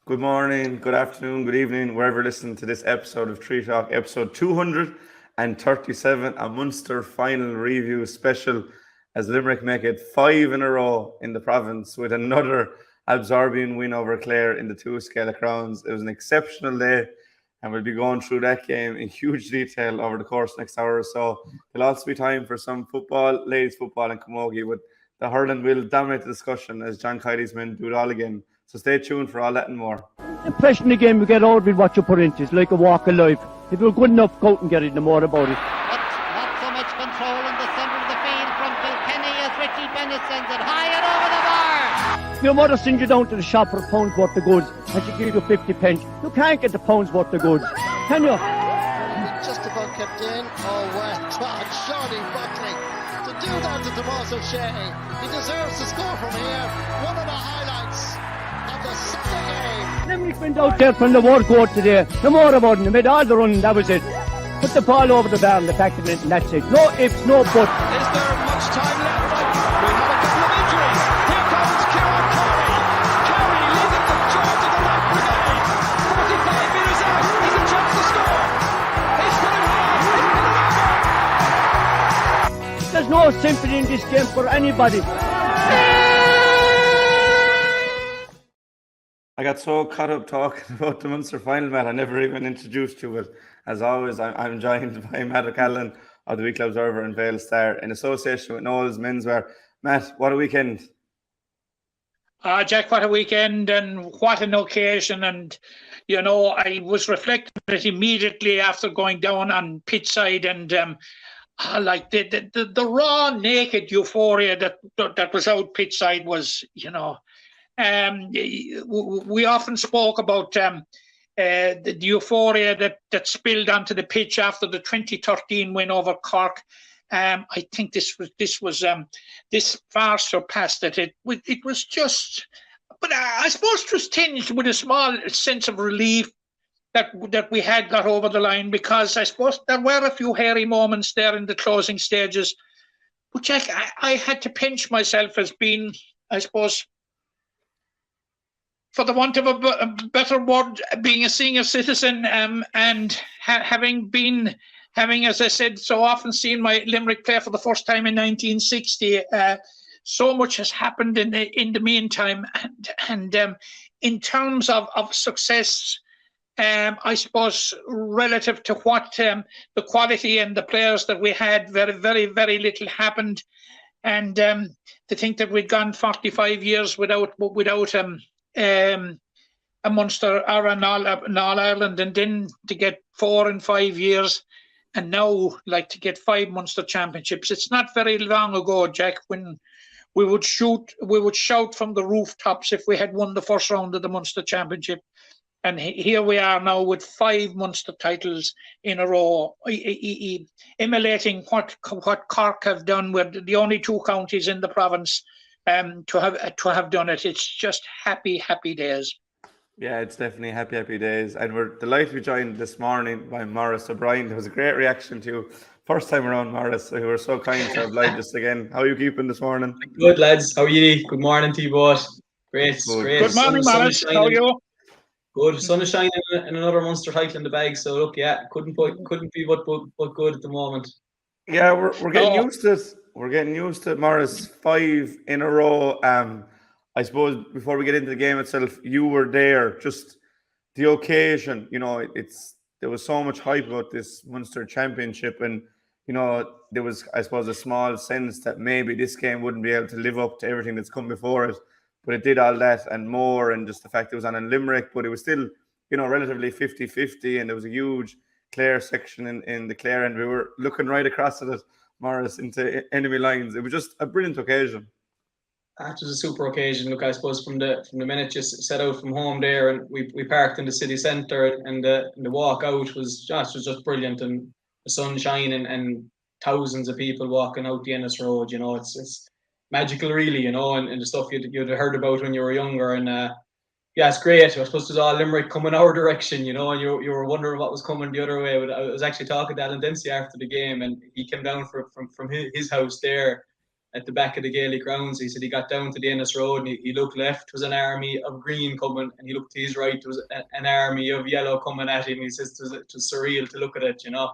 Good morning, good afternoon, good evening, wherever you're listening to this episode of Tree Talk, episode 237, a Munster final review special as Limerick make it 5 in a row in the province with another absorbing win over Clare in the two Scala Crowns. It was an exceptional day, and we'll be going through that game in huge detail over the course next hour or so. There'll also be time for some football, ladies football and camogie, with the hurling will dominate the discussion as John Kiely's men do it all again. So stay tuned for all that and more. The impression again we get out with what you put into it's like a walk of life. If you're good enough, go out and get it, no more about it. But not so much control in the centre of the field from Kilkenny as Richie Bennett sends it high and over the bar. Your mother sends you down to the shop for a pound's worth of goods and she gives you 50 pence. You can't get the pound's worth of goods, can you? Just about kept in. Oh, well, trot, Shawnee Buckley. To do that to Tomas O'Shea, he deserves to score from here. One of the highlights of the Sunday game. Limerick went out there from the word go today. No more about it. They made all the running, that was it. Put the ball over the bar and the back of it and that's it. No ifs, no buts. Is there much time left? We have a couple of injuries. Here comes Kieran Curry. Curry leading the charge of the right brigade. 45 metres out. He's a chance to score. He's put it hard. There's no sympathy in this game for anybody. I got so caught up talking about the Munster final, Matt, I never even introduced you, but as always, I'm joined by Matt O'Callaghan of the Weekly Observer and Vale Star in association with Noel's Menswear. Matt, what a weekend. Jack, what a weekend and what an occasion. And, you know, I was reflecting on it immediately after going down on pitch side and like the raw, naked euphoria that was out pitch side was, you know, we often spoke about the euphoria that spilled onto the pitch after the 2013 win over Cork. I think this far surpassed it. It was just, but I suppose it was tinged with a small sense of relief that we had got over the line, because I suppose there were a few hairy moments there in the closing stages. But Jack, I had to pinch myself as being, I suppose, for the want of a better word, being a senior citizen, and having, as I said, so often seen my Limerick play for the first time in 1960, so much has happened in the meantime. And in terms of success, I suppose relative to what the quality and the players that we had, very, very, very little happened. And to think that we'd gone 45 years without a Munster or an All Ireland, and then to get 4 and 5 years, and now like to get 5 Munster championships. It's not very long ago, Jack, when we would shout from the rooftops if we had won the first round of the Munster championship. And here we are now with 5 Munster titles in a row, emulating what Cork have done. We're the only 2 counties in the province to have done it. It's just happy days. Yeah, it's definitely happy days. And we're delighted to be joined this morning by Maurice O'Brien. There was a great reaction to you first time around, Maurice, who were so kind to oblige us again. How are you keeping this morning? Good, lads. How are you? Good morning to you both. Great. Good morning, Maurice. How are you? Good. Sun is shining and another Munster title in the bag. So look, yeah, couldn't be but good at the moment. Yeah, we're getting used to it. We're getting used to it, Maurice. 5 in a row. I suppose before we get into the game itself, you were there. Just the occasion, you know, there was so much hype about this Munster Championship, and you know, there was, I suppose, a small sense that maybe this game wouldn't be able to live up to everything that's come before it. But it did all that and more, and just the fact it was on in Limerick, but it was still, you know, relatively 50-50, and there was a huge Clare section in the Clare, and we were looking right across at it, Maurice, into enemy lines. It was just a brilliant occasion. That was a super occasion. Look, I suppose from the minute you set out from home there, and we parked in the city centre, and the walk out was just brilliant, and the sun shining and thousands of people walking out the Ennis Road. You know, it's magical, really. You know, and the stuff you'd heard about when you were younger, and yeah, it's great. I suppose there's all Limerick coming our direction, you know, and you were wondering what was coming the other way. But I was actually talking to Alan Dempsey after the game, and he came down from his house there at the back of the Gaelic grounds. He said he got down to the Ennis Road and he looked left, was an army of green coming, and he looked to his right, was an army of yellow coming at him. He says it was surreal to look at it, you know.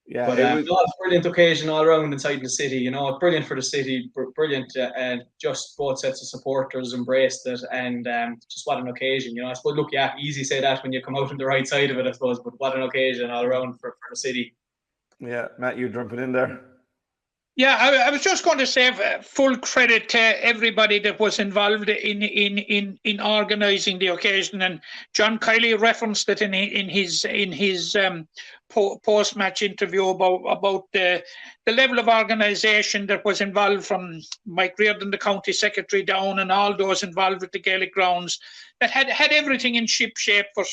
Yeah, But it's a brilliant occasion all around inside the city, you know. Brilliant for the city, brilliant, and just both sets of supporters embraced it, and just what an occasion, you know. I suppose, look, yeah, easy say that when you come out on the right side of it, I suppose, but what an occasion all around for the city. Yeah, Matt, you jumping in there? Yeah, I was just going to say full credit to everybody that was involved in organising the occasion, and John Kiley referenced it in his post-match interview about the level of organisation that was involved, from Mike Reardon, the county secretary, down, and all those involved with the Gaelic grounds, that had everything in ship shape for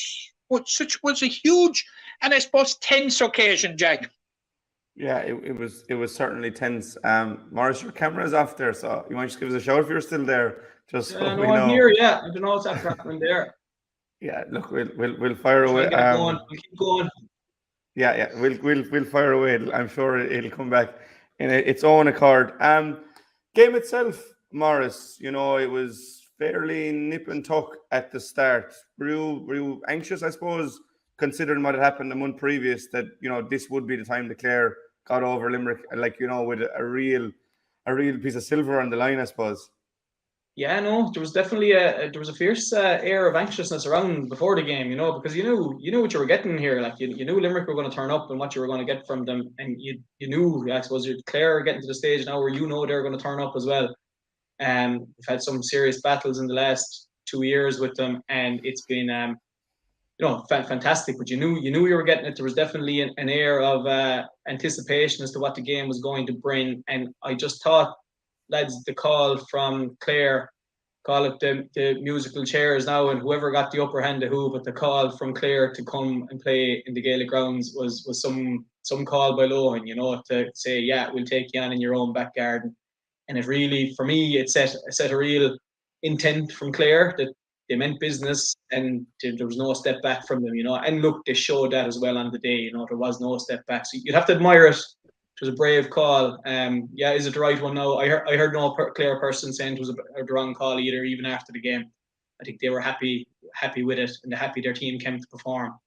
such was a huge and I suppose tense occasion, Jack. Yeah, it was certainly tense. Maurice, your camera's off there, so you might just give us a shout if you're still there. Just so we know. I'm here. Yeah, I don't know what's happening there. Yeah, look, we'll fire away. We'll keep going. Yeah, we'll fire away. I'm sure it'll come back in its own accord. Game itself, Maurice, you know, it was fairly nip and tuck at the start. Were you anxious, I suppose, considering what had happened the month previous, that, you know, this would be the time Clare got over Limerick, like, you know, with a real piece of silver on the line, I suppose? Yeah, no, there was definitely a fierce air of anxiousness around before the game, you know, because you knew what you were getting here. Like, you knew Limerick were going to turn up and what you were going to get from them, and you knew, I suppose, Clare getting to the stage now where you know they're going to turn up as well. We've had some serious battles in the last 2 years with them, and it's been you know, fantastic. But you knew you were getting it. There was definitely an air of anticipation as to what the game was going to bring, and I just thought, lads, the call from Clare, call it the musical chairs now, and whoever got the upper hand of who, but the call from Clare to come and play in the Gaelic grounds was some call by Lohan, you know, to say, yeah, we'll take you on in your own back garden. And it really, for me, it set a real intent from Clare that they meant business, and there was no step back from them, you know. And look, they showed that as well on the day, you know, there was no step back. So you'd have to admire it. It was a brave call. Yeah, is it the right one? No, I heard no Clare person saying it was the wrong call either, even after the game. I think they were happy with it, and they're happy their team came to perform.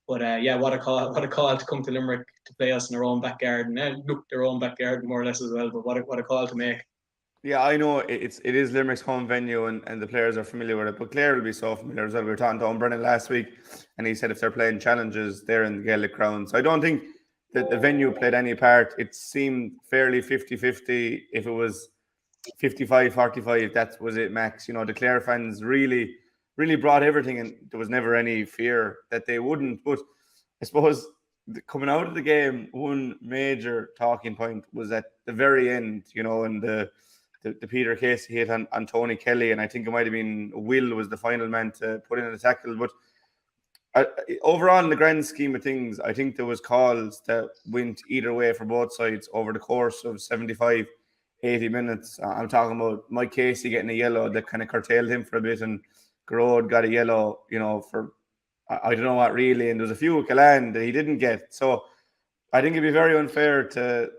But yeah, what a call to come to Limerick to play us in their own back garden. Look, their own back garden more or less as well, but what a call to make. Yeah, I know it is Limerick's home venue, and the players are familiar with it, but Clare will be so familiar as well. We were talking to Owen Brennan last week, and he said if they're playing challenges, they're in the Gaelic grounds. So I don't think that the venue played any part. It seemed fairly 50-50. If it was 55-45, that was it, max. You know, the Clare fans really, really brought everything, and there was never any fear that they wouldn't. But I suppose coming out of the game, one major talking point was at the very end, you know, and the Peter Casey hit on Tony Kelly, and I think it might have been Will was the final man to put in the tackle. But overall, in the grand scheme of things, I think there was calls that went either way for both sides over the course of 75, 80 minutes. I'm talking about Mike Casey getting a yellow that kind of curtailed him for a bit, and Garrod got a yellow, you know, for I don't know what really, and there was a few O'Callaghan that he didn't get. So I think it'd be very unfair to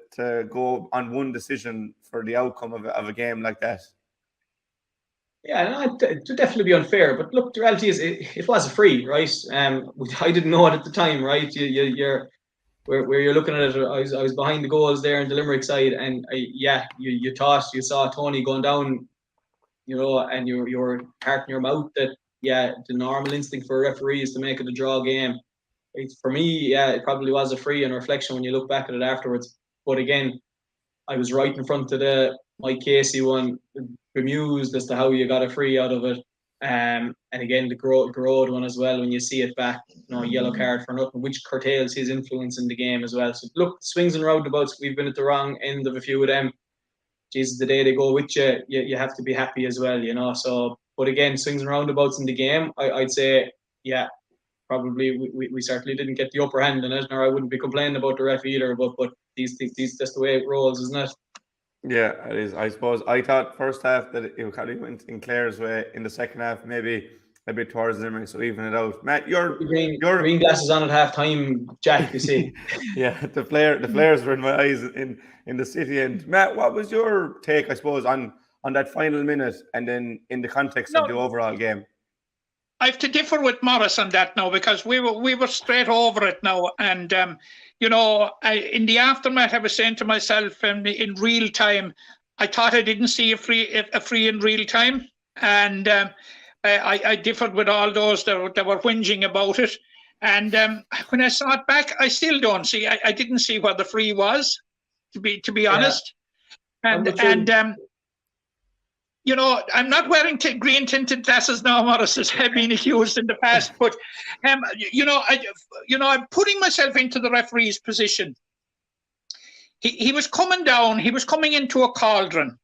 go on one decision for the outcome of a game like that. Yeah, it would definitely be unfair. But look, the reality is it was a free, right? I didn't know it at the time, right? You're where you're looking at it. I was behind the goals there on the Limerick side, and you thought you saw Tony going down, you know, and you were heart in your mouth that the normal instinct for a referee is to make it a draw game. For me, it probably was a free in reflection when you look back at it afterwards. But again, I was right in front of the Mike Casey one, bemused as to how you got a free out of it. And again, the Garrod one as well, when you see it back, you know, yellow card for nothing, which curtails his influence in the game as well. So look, swings and roundabouts, we've been at the wrong end of a few of them. Jesus, the day they go with you, you have to be happy as well, you know. So, but again, swings and roundabouts in the game, I'd say, probably we certainly didn't get the upper hand in it, nor I wouldn't be complaining about the ref either. But these that's the way it rolls, isn't it? Yeah, it is. I suppose I thought first half that it kind of went in Clare's way. In the second half, maybe a bit towards Limerick, so even it out. Matt, your green glasses on at half time, Jack, you see. Yeah, the players were in my eyes in the city. And Matt, what was your take, I suppose, on that final minute and then in the context of the overall game? I have to differ with Maurice on that now, because we were straight over it now, and you know, in the aftermath, I was saying to myself, in real time, I thought I didn't see a free in real time, and I differed with all those that were whinging about it. And when I saw it back, I still don't see. I didn't see where the free was, to be honest. And you know, I'm not wearing green tinted glasses now, Maurice, as I've been accused in the past. But you know, I'm putting myself into the referee's position. He was coming down. He was coming into a cauldron.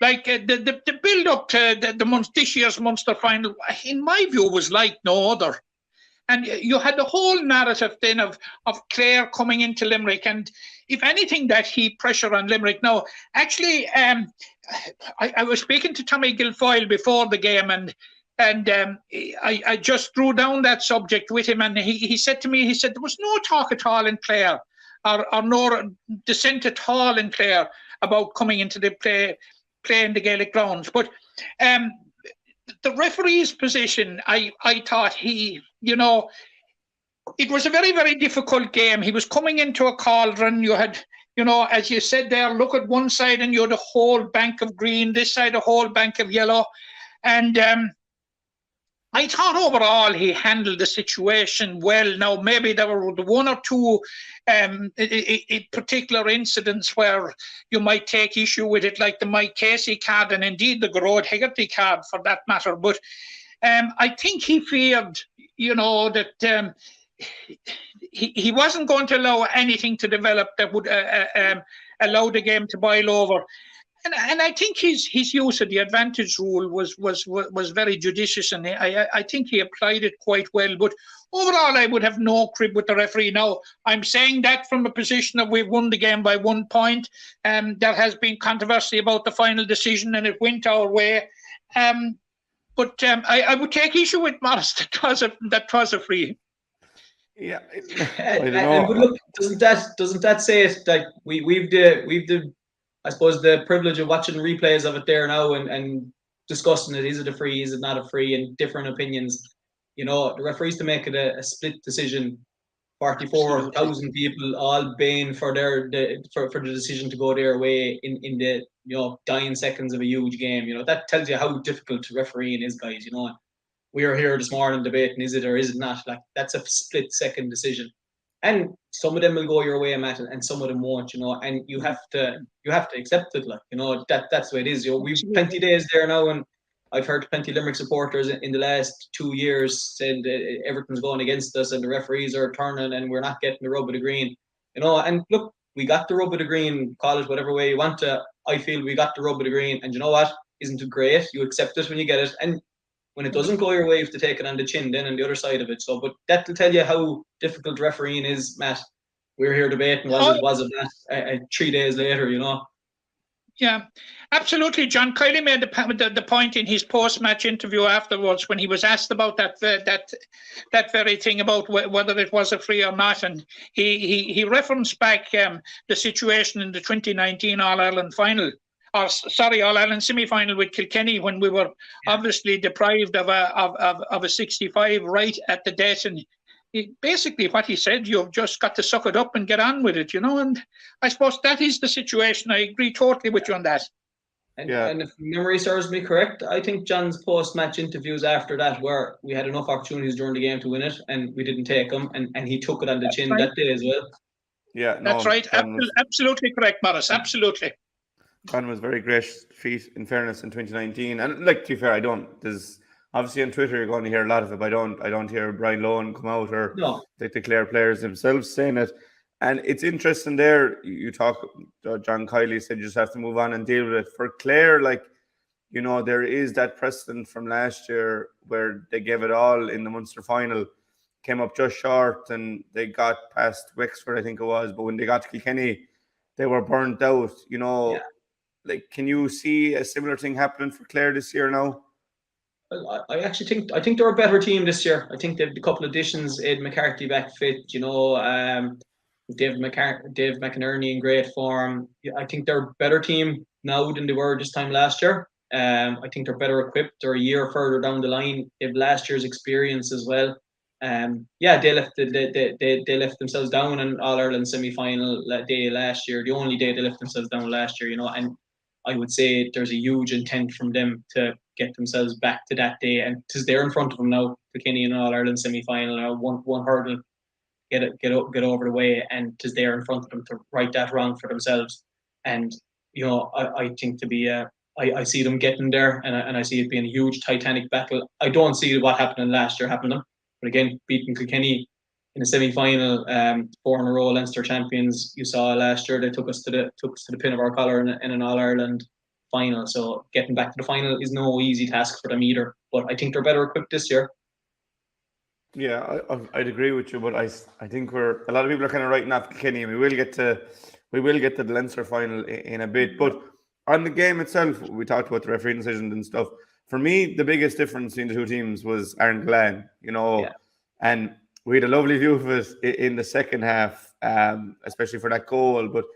Like the build up to this year's Munster final, in my view, was like no other. And you had the whole narrative then of Clare coming into Limerick, and if anything, that heat pressure on Limerick. Now, actually, I was speaking to 𝘕𝘰𝘦𝘭𝘴 before the game, and I just threw down that subject with him, and he said to me, he said there was no talk at all in Clare, or no dissent at all in Clare about coming into the play in the Gaelic grounds. But the referee's position, I thought you know, it was a very, very difficult game. He was coming into a cauldron. You had, you know, as you said there, look at one side and you had a whole bank of green, this side a whole bank of yellow. And I thought overall he handled the situation well. Now, maybe there were one or two particular incidents where you might take issue with it, like the Mike Casey card and indeed the 𝘠𝘰𝘷𝘦𝘭𝘴 card for that matter. But I think he feared, you know, that he wasn't going to allow anything to develop that would allow the game to boil over. And I think his use of the advantage rule was very judicious, and I think he applied it quite well. But overall, I would have no crib with the referee. Now, I'm saying that from a position of we've won the game by 1 point. There has been controversy about the final decision, and it went our way. But I would take issue with Maurice that was a free. Yeah, I don't know. But look, doesn't that say it? Like we've the I suppose the privilege of watching replays of it there now and discussing it. Is it a free? Is it not a free? And different opinions. You know, the referees to make it a split decision. 44,000 people all baying for the decision to go their way in the, you know, dying seconds of a huge game. You know, that tells you how difficult refereeing is, guys. You know, we are here this morning debating, is it or is it not? Like, that's a split second decision. And some of them will go your way, Matt, and some of them won't, you know, and you have to accept it, like, you know, that's the way it is. You know, we've plenty days there now, and I've heard plenty of Limerick supporters in the last 2 years saying that everything's going against us and the referees are turning and we're not getting the rub of the green, you know. And look, we got the rub of the green, call it whatever way you want to. I feel we got the rub of the green, and you know what? Isn't it great? You accept it when you get it, and when it doesn't go your way, you have to take it on the chin then on the other side of it. So, but that'll tell you how difficult refereeing is, Matt. We're here debating, was it not 3 days later, you know? Yeah, absolutely. John Kiely made the point in his post-match interview afterwards when he was asked about that very thing about whether it was a free or not, and he referenced back the situation in the 2019 All-Ireland final. All-Ireland semi-final with Kilkenny, when we were obviously deprived of a 65 right at the death. And basically what he said, you've just got to suck it up and get on with it, you know. And I suppose that is the situation. I agree totally with you on that. And if memory serves me correct, I think John's post-match interviews after that where we had enough opportunities during the game to win it and we didn't take them, and he took it on the chin that day as well. Yeah, no, that's right. Absolutely correct, Maurice. Absolutely. John was very great feat, in fairness, in 2019. And like, to be fair, there's obviously on Twitter you're going to hear a lot of it, but I don't hear Brian Lohan come out or they declare players themselves saying it. And it's interesting there, you talk, John Kiely said you just have to move on and deal with it. For Clare, like, you know, there is that precedent from last year where they gave it all in the Munster final, came up just short, and they got past Wexford, I think it was, but when they got to Kilkenny, they were burnt out, you know. Yeah. Like, can you see a similar thing happening for Clare this year now? I actually think they're a better team this year. I think they've a couple of additions. Ed McCarthy back fit, Dave McInerney in great form. I think they're a better team now than they were this time last year. I think they're better equipped. They're a year further down the line. They have last year's experience as well. They left themselves down in All Ireland semi-final day last year. The only day they left themselves down last year, and I would say there's a huge intent from them to get themselves back to that day, and because they're in front of them now, Kilkenny in All Ireland semi-final, one hurdle, get over the way, and because they're in front of them to right that wrong for themselves. And I think I see them getting there, and I see it being a huge Titanic battle. I don't see what happened last year happen to them, but again, beating Kilkenny in a semi-final, 4 in a row Leinster champions. You saw last year they took us to the pin of our collar in an All Ireland final. So getting back to the final is no easy task for them either. But I think they're better equipped this year. Yeah, I'd agree with you, but I think a lot of people are kind of writing off Kilkenny. We will get to the Leinster final in a bit, but on the game itself, we talked about the referee decisions and stuff. For me, the biggest difference between the two teams was Aaron Gillane, and we had a lovely view of it in the second half, especially for that goal. But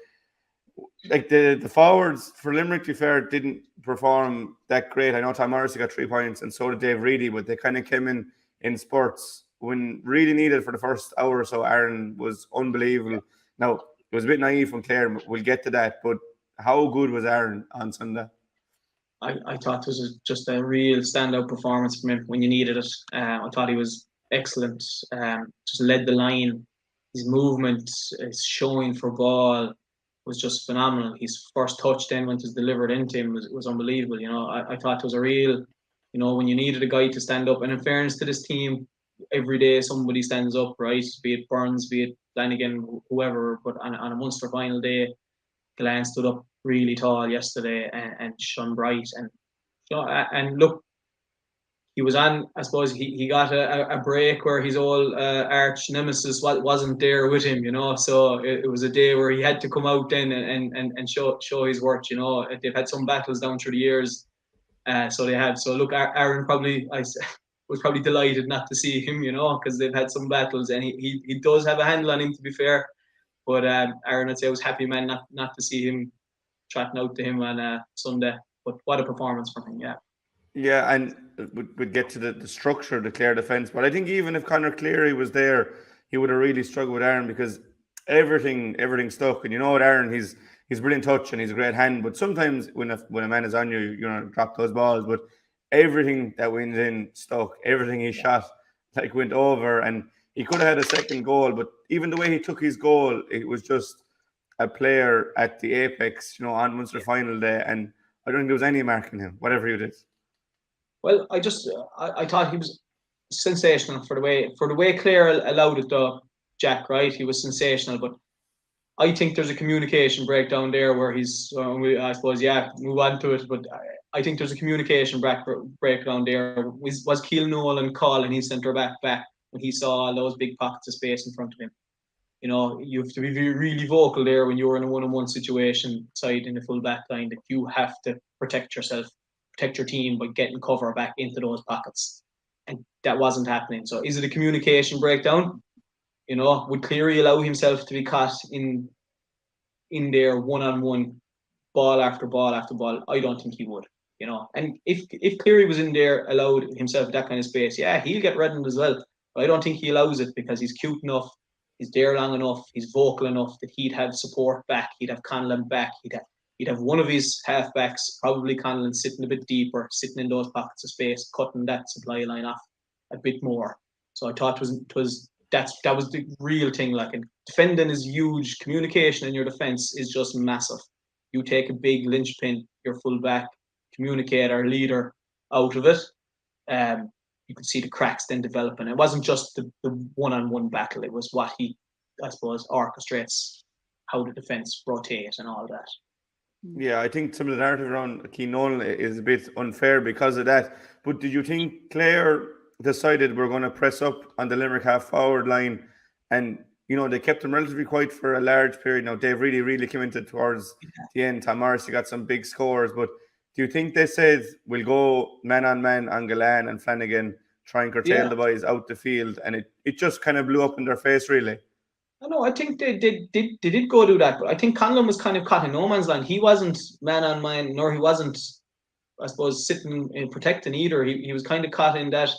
like the forwards for Limerick, to be fair, didn't perform that great. I know Tom Morrissey got 3 points, and so did 𝘸𝘪𝘵𝑒, but they kind of came in spurts when really needed. For the first hour or so, Aaron was unbelievable. Now, it was a bit naive from Clare. We'll get to that, but how good was Aaron on Sunday? I thought it was just a real standout performance from him when you needed it. I thought he was excellent. Just led the line. His movement, his showing for ball was just phenomenal. His first touch then when it was delivered into him was unbelievable. I thought it was a real, when you needed a guy to stand up. And in fairness to this team, every day somebody stands up, right? Be it Burns, be it Flanagan, whoever. But on a Munster final day, Gillane stood up really tall yesterday and shone bright. And look, he was on, I suppose he got a break where his old arch nemesis wasn't there with him, so it was a day where he had to come out then and show his worth. They've had some battles down through the years, so they have. So look, Aaron was probably delighted not to see him, because they've had some battles, and he does have a handle on him, to be fair. But Aaron, I'd say, was happy man not to see him trotting out to him on Sunday. But what a performance from him, yeah. Yeah, and we'd get to the structure of the Clare defence. But I think even if Conor Cleary was there, he would have really struggled with Aaron, because everything stuck. And what, Aaron, he's brilliant touch and he's a great hand. But sometimes when a man is on you, drop those balls. But everything that went in stuck. Everything he shot went over, and he could have had a second goal. But even the way he took his goal, it was just a player at the apex, on Munster final day. And I don't think there was any marking him, whatever he did. Well, I thought he was sensational for the way Clare allowed it, though, Jack, right? He was sensational, but I think there's a communication breakdown there where he's, I suppose, move on to it, but I think there's a communication breakdown there. Was Keelan Nolan calling his centre back when he saw all those big pockets of space in front of him? You have to be really vocal there when you're in a one-on-one situation side in the full back line, that you have to protect yourself, protect your team by getting cover back into those pockets. And that wasn't happening. So is it a communication breakdown? Would Cleary allow himself to be caught in there one-on-one, ball after ball after ball? I don't think he would. And if Cleary was in there, allowed himself that kind of space, he'll get reddened as well. But I don't think he allows it, because he's cute enough, he's there long enough, he's vocal enough that he'd have support back, he'd have Conlon back, he'd have one of his halfbacks, probably Conlon, sitting a bit deeper, sitting in those pockets of space, cutting that supply line off a bit more. So I thought that was the real thing. And defending is huge. Communication in your defence is just massive. You take a big linchpin, your fullback, communicator, leader, out of it. You could see the cracks then developing. It wasn't just the one-on-one battle. It was what he, I suppose, orchestrates, how the defence rotate and all that. Yeah, I think some of the narrative around Cian Nolan is a bit unfair because of that. But did you think Clare decided we're going to press up on the Limerick half-forward line, and they kept them relatively quiet for a large period? Now, Dave really came into towards the end. Tom Morrissey got some big scores, but Do you think they said we'll go man on Gillane and Flanagan, try and curtail the boys out the field, and it just kind of blew up in their face, really? I think they did go do that, but I think Conlon was kind of caught in no man's land. He wasn't man on man, nor he wasn't, I suppose, sitting and protecting either. He was kind of caught in that,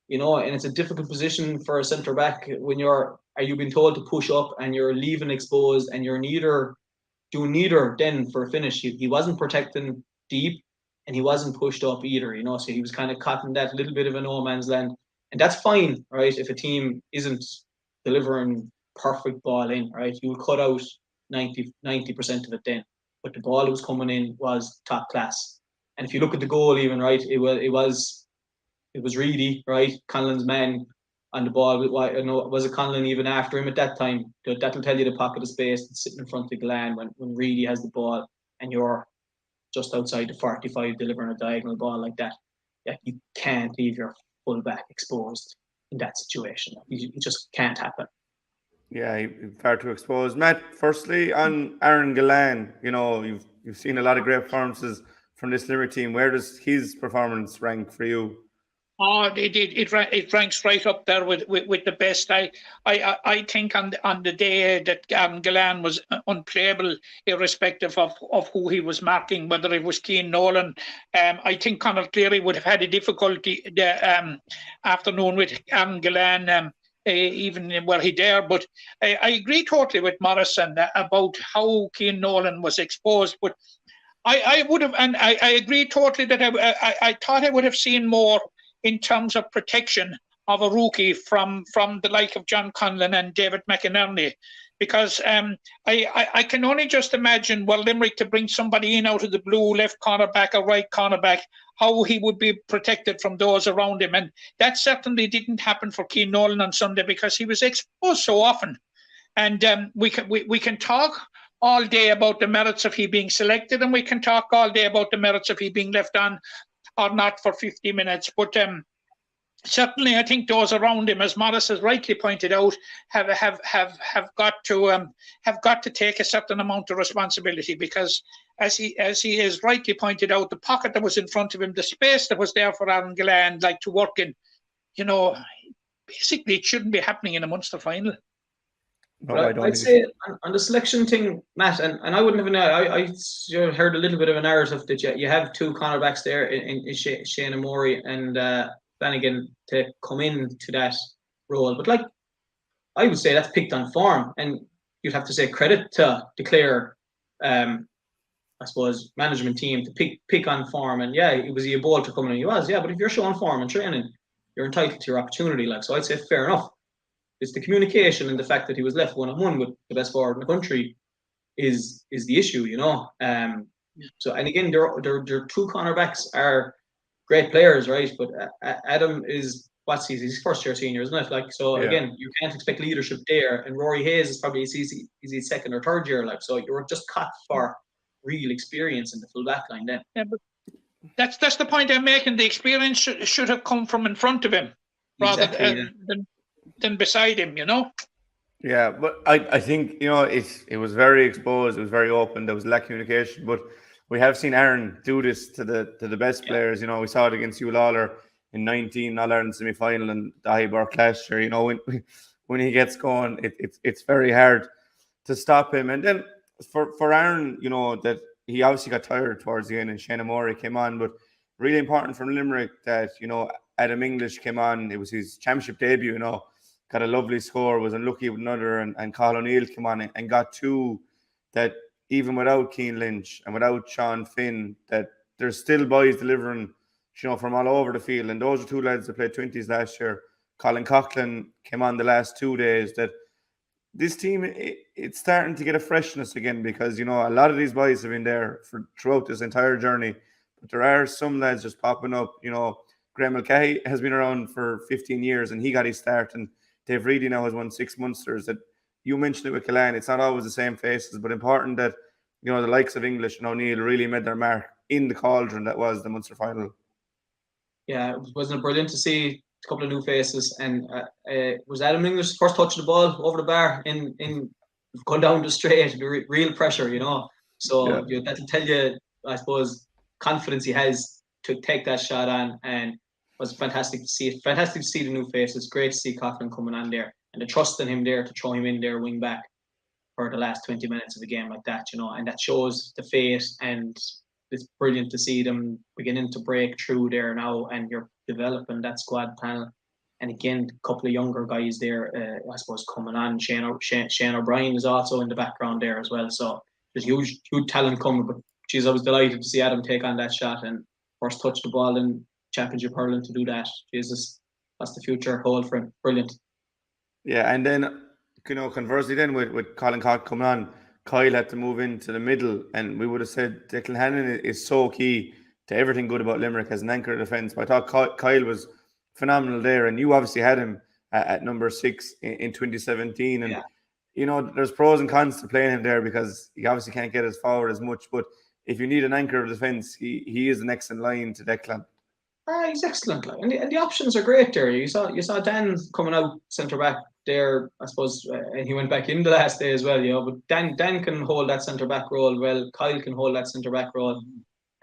and it's a difficult position for a centre back when you're being told to push up and you're leaving exposed and you're doing neither then for a finish. He wasn't protecting deep and he wasn't pushed up either, so he was kind of caught in that little bit of a no man's land. And that's fine, right? If a team isn't delivering perfect ball in, right? You would cut out 90% of it then. But the ball that was coming in was top class. And if you look at the goal even, right, it was Reedy, right? Conlon's man on the ball. Was it Conlon even after him at that time? That'll tell you the pocket of space that's sitting in front of Gillane when Reedy has the ball and you're just outside the 45 delivering a diagonal ball like that. Yeah, you can't leave your fullback exposed in that situation. It just can't happen. Yeah, far too exposed. Matt, firstly, on Aaron Gillane, you've seen a lot of great performances from this Limerick team. Where does his performance rank for you? Oh, it ranks right up there with the best. I think on the day that Gillane was unplayable, irrespective of who he was marking, whether it was Cian Nolan, I think Conor Cleary would have had a difficulty the afternoon with Aaron Gillane. Even were he there, but I agree totally with Morrison about how Cian Nolan was exposed. But I would have, and I agree totally that I thought I would have seen more in terms of protection of a rookie from the like of John Conlon and David McInerney, because I can only just imagine, well, Limerick to bring somebody in out of the blue, left cornerback or right cornerback, how he would be protected from those around him. And that certainly didn't happen for Cian Nolan on Sunday because he was exposed so often. And we can talk all day about the merits of he being selected, and we can talk all day about the merits of he being left on or not for 50 minutes. But certainly, I think those around him, as Morris has rightly pointed out, have got to take a certain amount of responsibility, because as he has rightly pointed out, the pocket that was in front of him, the space that was there for Aaron Gillane, like to work in, basically it shouldn't be happening in a Munster final. No, I'd say on the selection thing, Matt, and I wouldn't have I heard a little bit of a narrative that you have two cornerbacks there in Shane O'Morey and Flanagan to come into that role. But I would say that's picked on form, and you'd have to say credit to the Clare, I suppose, management team to pick on form. And yeah, it was a ball to come in. He was, yeah, but if you're showing form and training, you're entitled to your opportunity. So I'd say fair enough. It's the communication and the fact that he was left one-on-one with the best forward in the country is the issue, So, and again, their two cornerbacks are great players, right? But Adam is his first year senior, isn't it? Again, you can't expect leadership there. And Rory Hayes is probably his second or third year, so you're just cut for real experience in the full back line then. Yeah, but that's the point I'm making. The experience should have come from in front of him rather than beside him, Yeah, but I think, it was very exposed, it was very open, there was lack of communication, but we have seen Aaron do this to the best players. We saw it against Hugh Lawler in 19 All-Ireland semi-final and the Highbar clash. When he gets going, it's very hard to stop him. And then for Aaron, that he obviously got tired towards the end and Shane O'Morey came on, but really important from Limerick that, Adam English came on. It was his championship debut, got a lovely score, was unlucky with another, and Carl O'Neill came on and got two that even without Cian Lynch and without Sean Finn, that there's still boys delivering, from all over the field. And those are two lads that played 20s last year. Colin Coughlin came on the last 2 days. That this team, it's starting to get a freshness again, because, a lot of these boys have been there throughout this entire journey. But there are some lads just popping up. Graham Mulcahy has been around for 15 years and he got his start, and Dave Reedy now has won 6 Munsters. That you mentioned it with Gillane, it's not always the same faces, but important that, the likes of English and O'Neill really made their mark in the cauldron that was the Munster final. Yeah, wasn't it brilliant to see a couple of new faces? And was Adam English's first touch of the ball over the bar in going down the straight, real pressure, So that'll tell you, I suppose, confidence he has to take that shot on, and it was fantastic to see it. Fantastic to see the new faces. Great to see Coughlin coming on there and the trust in him there to throw him in there wing back for the last 20 minutes of the game like that, and that shows the faith, and it's brilliant to see them beginning to break through there now, and you're developing that squad panel. And again, a couple of younger guys there, I suppose, coming on. Shane O'Brien is also in the background there as well. So there's huge talent coming. But geez, I was delighted to see Adam take on that shot and first touch the ball in championship hurling to do that. Jesus, that's the future hold for him. Brilliant. Yeah, and then conversely, then with Colin Cock coming on, Kyle had to move into the middle, and we would have said Declan Hannon is so key to everything good about Limerick as an anchor defence. But I thought Kyle was phenomenal there, and you obviously had him at number 6 in 2017, and there's pros and cons to playing him there because he obviously can't get as forward as much, but if you need an anchor of defence, he is the next in line to Declan. He's excellent, and the options are great there. You saw Dan coming out centre back there, I suppose, and he went back in the last day as well, but Dan can hold that centre back role well. Kyle can hold that centre back role,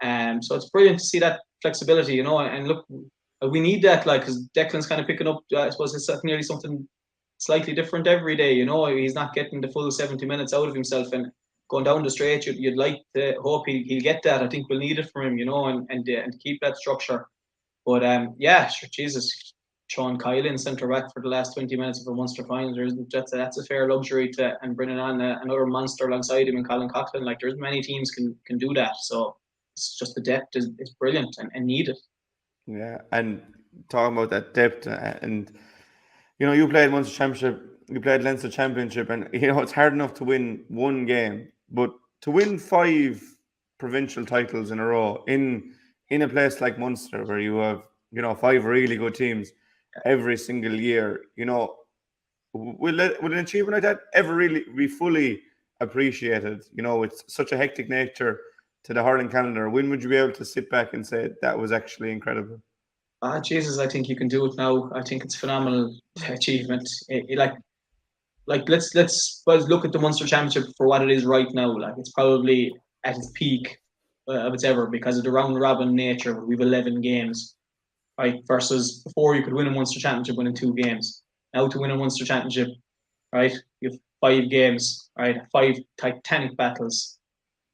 so it's brilliant to see that flexibility, and look, we need that, because Declan's kind of picking up, I suppose it's nearly something slightly different every day, he's not getting the full 70 minutes out of himself, and going down the straight, you'd like to hope he'll get that. I think we'll need it from him, and keep that structure. But Jesus, throwing Kyle in centre back for the last 20 minutes of a Munster final, that's a fair luxury and bringing on another monster alongside him and Colin Coughlin. There's many teams can do that, so it's just the depth is brilliant and needed. Yeah, and talking about that depth, and you played Munster Championship, you played Leinster Championship, and it's hard enough to win one game, but to win 5 provincial titles in a row in a place like Munster, where you have 5 really good teams every single year, will an achievement like that ever really be fully appreciated? It's such a hectic nature to the hurling calendar. When would you be able to sit back and say that was actually incredible? Jesus, I think you can do it now. I think it's a phenomenal achievement. Let's look at the Munster Championship for what it is right now. It's probably at its peak of its ever because of the round robin nature. We've 11 games, right? Versus before you could win a Munster Championship winning 2 games. Now to win a Munster Championship, right? You have 5 games, right? 5 titanic battles.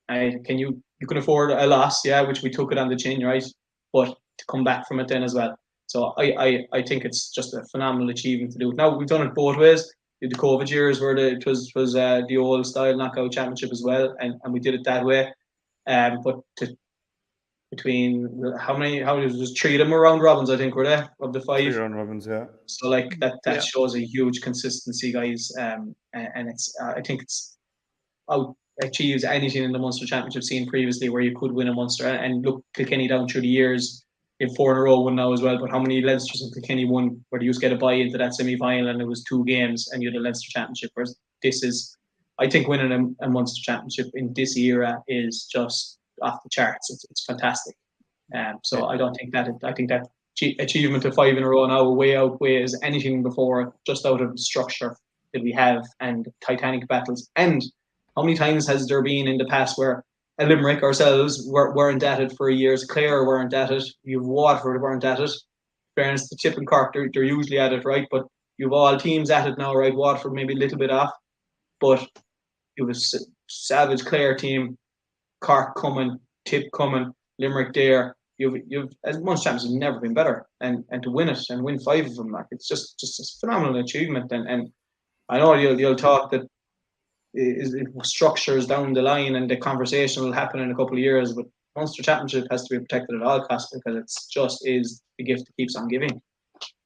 Right? You can afford a loss, which we took it on the chin, right? But to come back from it then as well. So I think it's just a phenomenal achievement to do it. Now we've done it both ways. The COVID years where it was the old style knockout championship as well, and we did it that way. But between how was 3 of them were round robins, I think, were there of the 5? 3 round robins, yeah. So that shows a huge consistency, guys. And it's I think it's out achieves anything in the Munster Championship seen previously where you could win a Munster. And look, Kilkenny down through the years in 4 in a row won now as well. But how many Leinsters and Kilkenny won where you used to get a bye into that semi-final and it was 2 games and you had a Leinster Championship? Whereas this is, I think winning a Munster Championship in this era is just off the charts. It's fantastic. So I don't think that I think that achievement of 5 in a row now way outweighs anything before, just out of the structure that we have and titanic battles. And how many times has there been in the past where a Limerick ourselves weren't at it for years? Clare weren't at it. You've Waterford weren't at it. Fairness to Tip and Cork, they're usually at it, right? But you've all teams at it now, right? Waterford maybe a little bit off, but you have a savage Clare team, Cork coming, Tip coming, Limerick there. You've as Munster champions have never been better, and to win it and win 5 of them, it's just a phenomenal achievement. And I know you'll talk that structures down the line and the conversation will happen in a couple of years, but Munster Championship has to be protected at all costs because it's just is the gift that keeps on giving.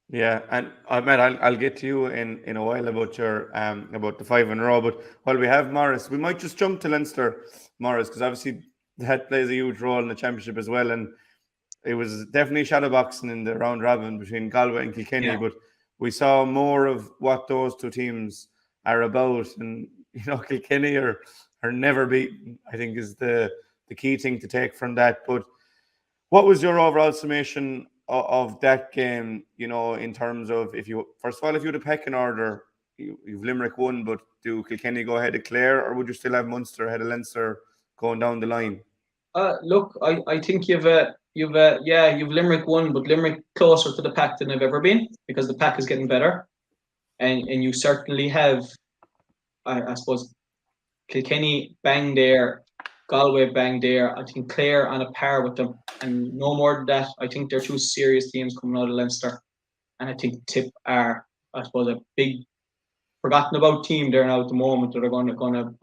Yeah, and I'll get to you in a while about your about the 5 in a row. But while we have Maurice, we might just jump to Leinster, Maurice, because obviously that plays a huge role in the championship as well. And it was definitely shadowboxing in the round robin between Galway and Kilkenny, but we saw more of what those 2 teams are about. And Kilkenny are never beaten, I think, is the key thing to take from that. But what was your overall summation of that game, in terms of if you had a pecking order, you've Limerick won, but do Kilkenny go ahead of Clare, or would you still have Munster ahead of Leinster going down the line? Look, I think you've Limerick won, but Limerick closer to the pack than they've ever been because the pack is getting better, and you certainly have, I suppose, Kilkenny bang there, Galway bang there. I think Clare on a par with them, and no more than that. I think they're two serious teams coming out of Leinster, and I think Tip are, I suppose, a big forgotten about team there now at the moment that are going to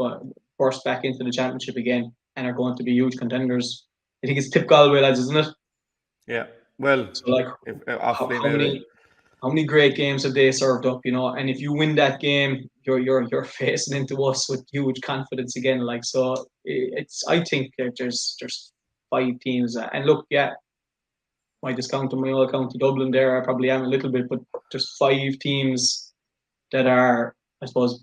burst back into the championship again and are going to be huge contenders. I think it's Tip Galway, lads, isn't it? Yeah. Well, so like, how many great games have they served up, And if you win that game, you're facing into us with huge confidence again. Like, so I think there's 5 teams, and look, my discount on my old county Dublin there, I probably am a little bit, but there's 5 teams that are, I suppose,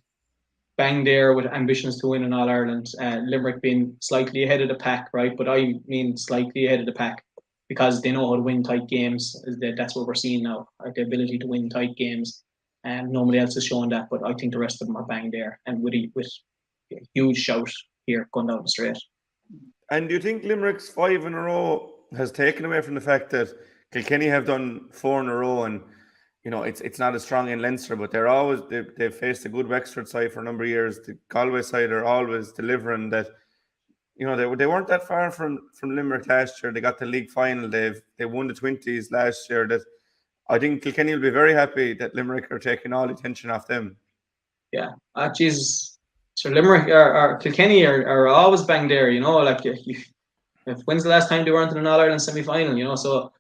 bang there with ambitions to win in All Ireland. Limerick being slightly ahead of the pack, right? But I mean slightly ahead of the pack because they know how to win tight games. That's what we're seeing now, the ability to win tight games. And nobody else is showing that, but I think the rest of them are bang there and with a huge shout here going down the straight. And do you think Limerick's 5 in a row has taken away from the fact that Kilkenny have done 4 in a row, and it's not as strong in Leinster, but they've faced a good Wexford side for a number of years. The Galway side are always delivering. That they weren't that far from Limerick last year. They got the league final. They won the 20s last year. That I think Kilkenny will be very happy that Limerick are taking all the attention off them. Yeah. Jesus. So Limerick or Kilkenny are always bang there. Like when's the last time they weren't in an All Ireland semi-final? So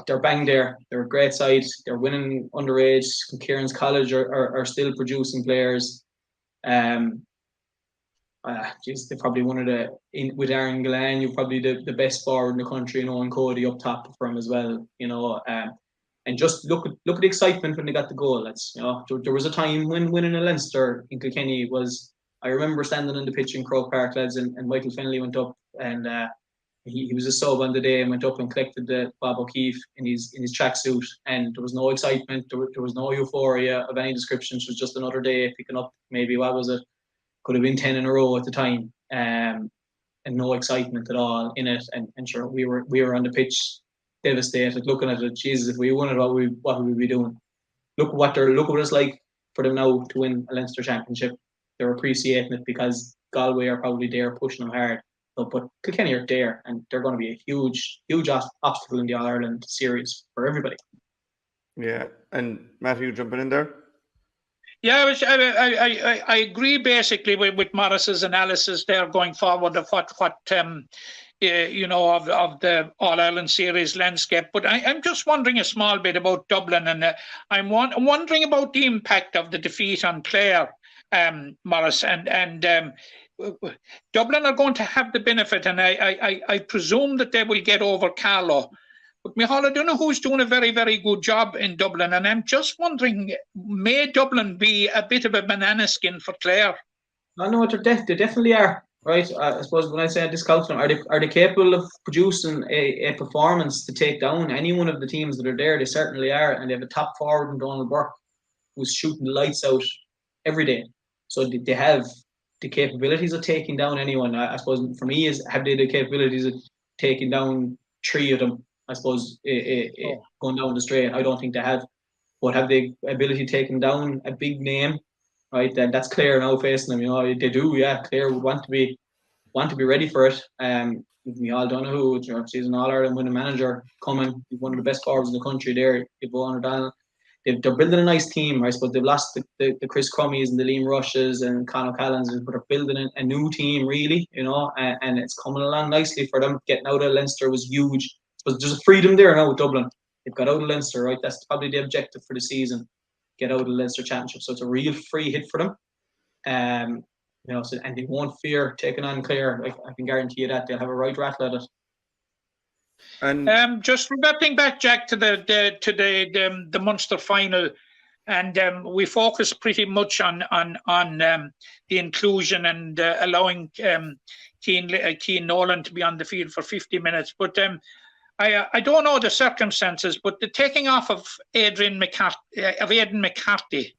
they're bang there. They're a great side. They're winning underage. Kieran's College are still producing players. They're probably one of with Aaron Gillane, you're probably the best forward in the country, and 𝘰𝘰𝘠𝘦𝘭𝘴 up top for him as well. And just look at the excitement when they got the goal. There was a time when winning a Leinster in Kilkenny was. I remember standing on the pitch in Croke Park, lads, and Michael Finley went up and. He was a sub on the day and went up and collected the Bob O'Keefe in his tracksuit, and there was no excitement, there was no euphoria of any description. It was just another day picking up maybe what was it? Could have been 10 in a row at the time, and no excitement at all in it. And sure, we were on the pitch devastated, looking at it. Jesus, if we won it, what would we be doing? Look what it's like for them now to win a Leinster championship. They're appreciating it because Galway are probably there pushing them hard. But Kilkenny are there, and they're going to be a huge obstacle in the All Ireland series for everybody. Yeah, and Matthew jumping in there. Yeah, I agree basically with Maurice's analysis there going forward of what of the All Ireland series landscape. But I'm just wondering a small bit about Dublin, and I'm wondering about the impact of the defeat on Clare, Maurice, and Dublin are going to have the benefit, and I presume that they will get over Carlow. But Micheál, I don't know who's doing a very, very good job in Dublin, and I'm just wondering, may Dublin be a bit of a banana skin for Clare? No, they definitely are. Right, I suppose when I say discount them, are they capable of producing a performance to take down any one of the teams that are there? They certainly are, and they have a top forward in Donald Burke who's shooting the lights out every day. So they have the capabilities of taking down anyone. I suppose for me have they the capabilities of taking down 3 of them? I suppose going down the straight. I don't think they have, but have they ability taking down a big name? Right, then that's Clare now facing them. They do. Yeah, Clare would want to be ready for it. Micheál Donoghue, she's an All Ireland winning manager coming. He's one of the best forwards in the country. There, Yvonne O'Donnell. They're building a nice team. I suppose they've lost the Chris Crummies and the Liam Rushes and Conor O'Callaghan's, but they're building a new team really. And it's coming along nicely for them. Getting out of Leinster was huge. But there's a freedom there now with Dublin. They've got out of Leinster, right? That's probably the objective for the season. Get out of the Leinster Championship, so it's a real free hit for them. And they won't fear taking on Clare. I can guarantee you that they'll have a right rattle at it. And just reverting back, Jack, to the Munster final, and we focus pretty much on the inclusion and allowing Cian Nolan to be on the field for 50 minutes, but. I don't know the circumstances, but the taking off of Aidan McCarthy,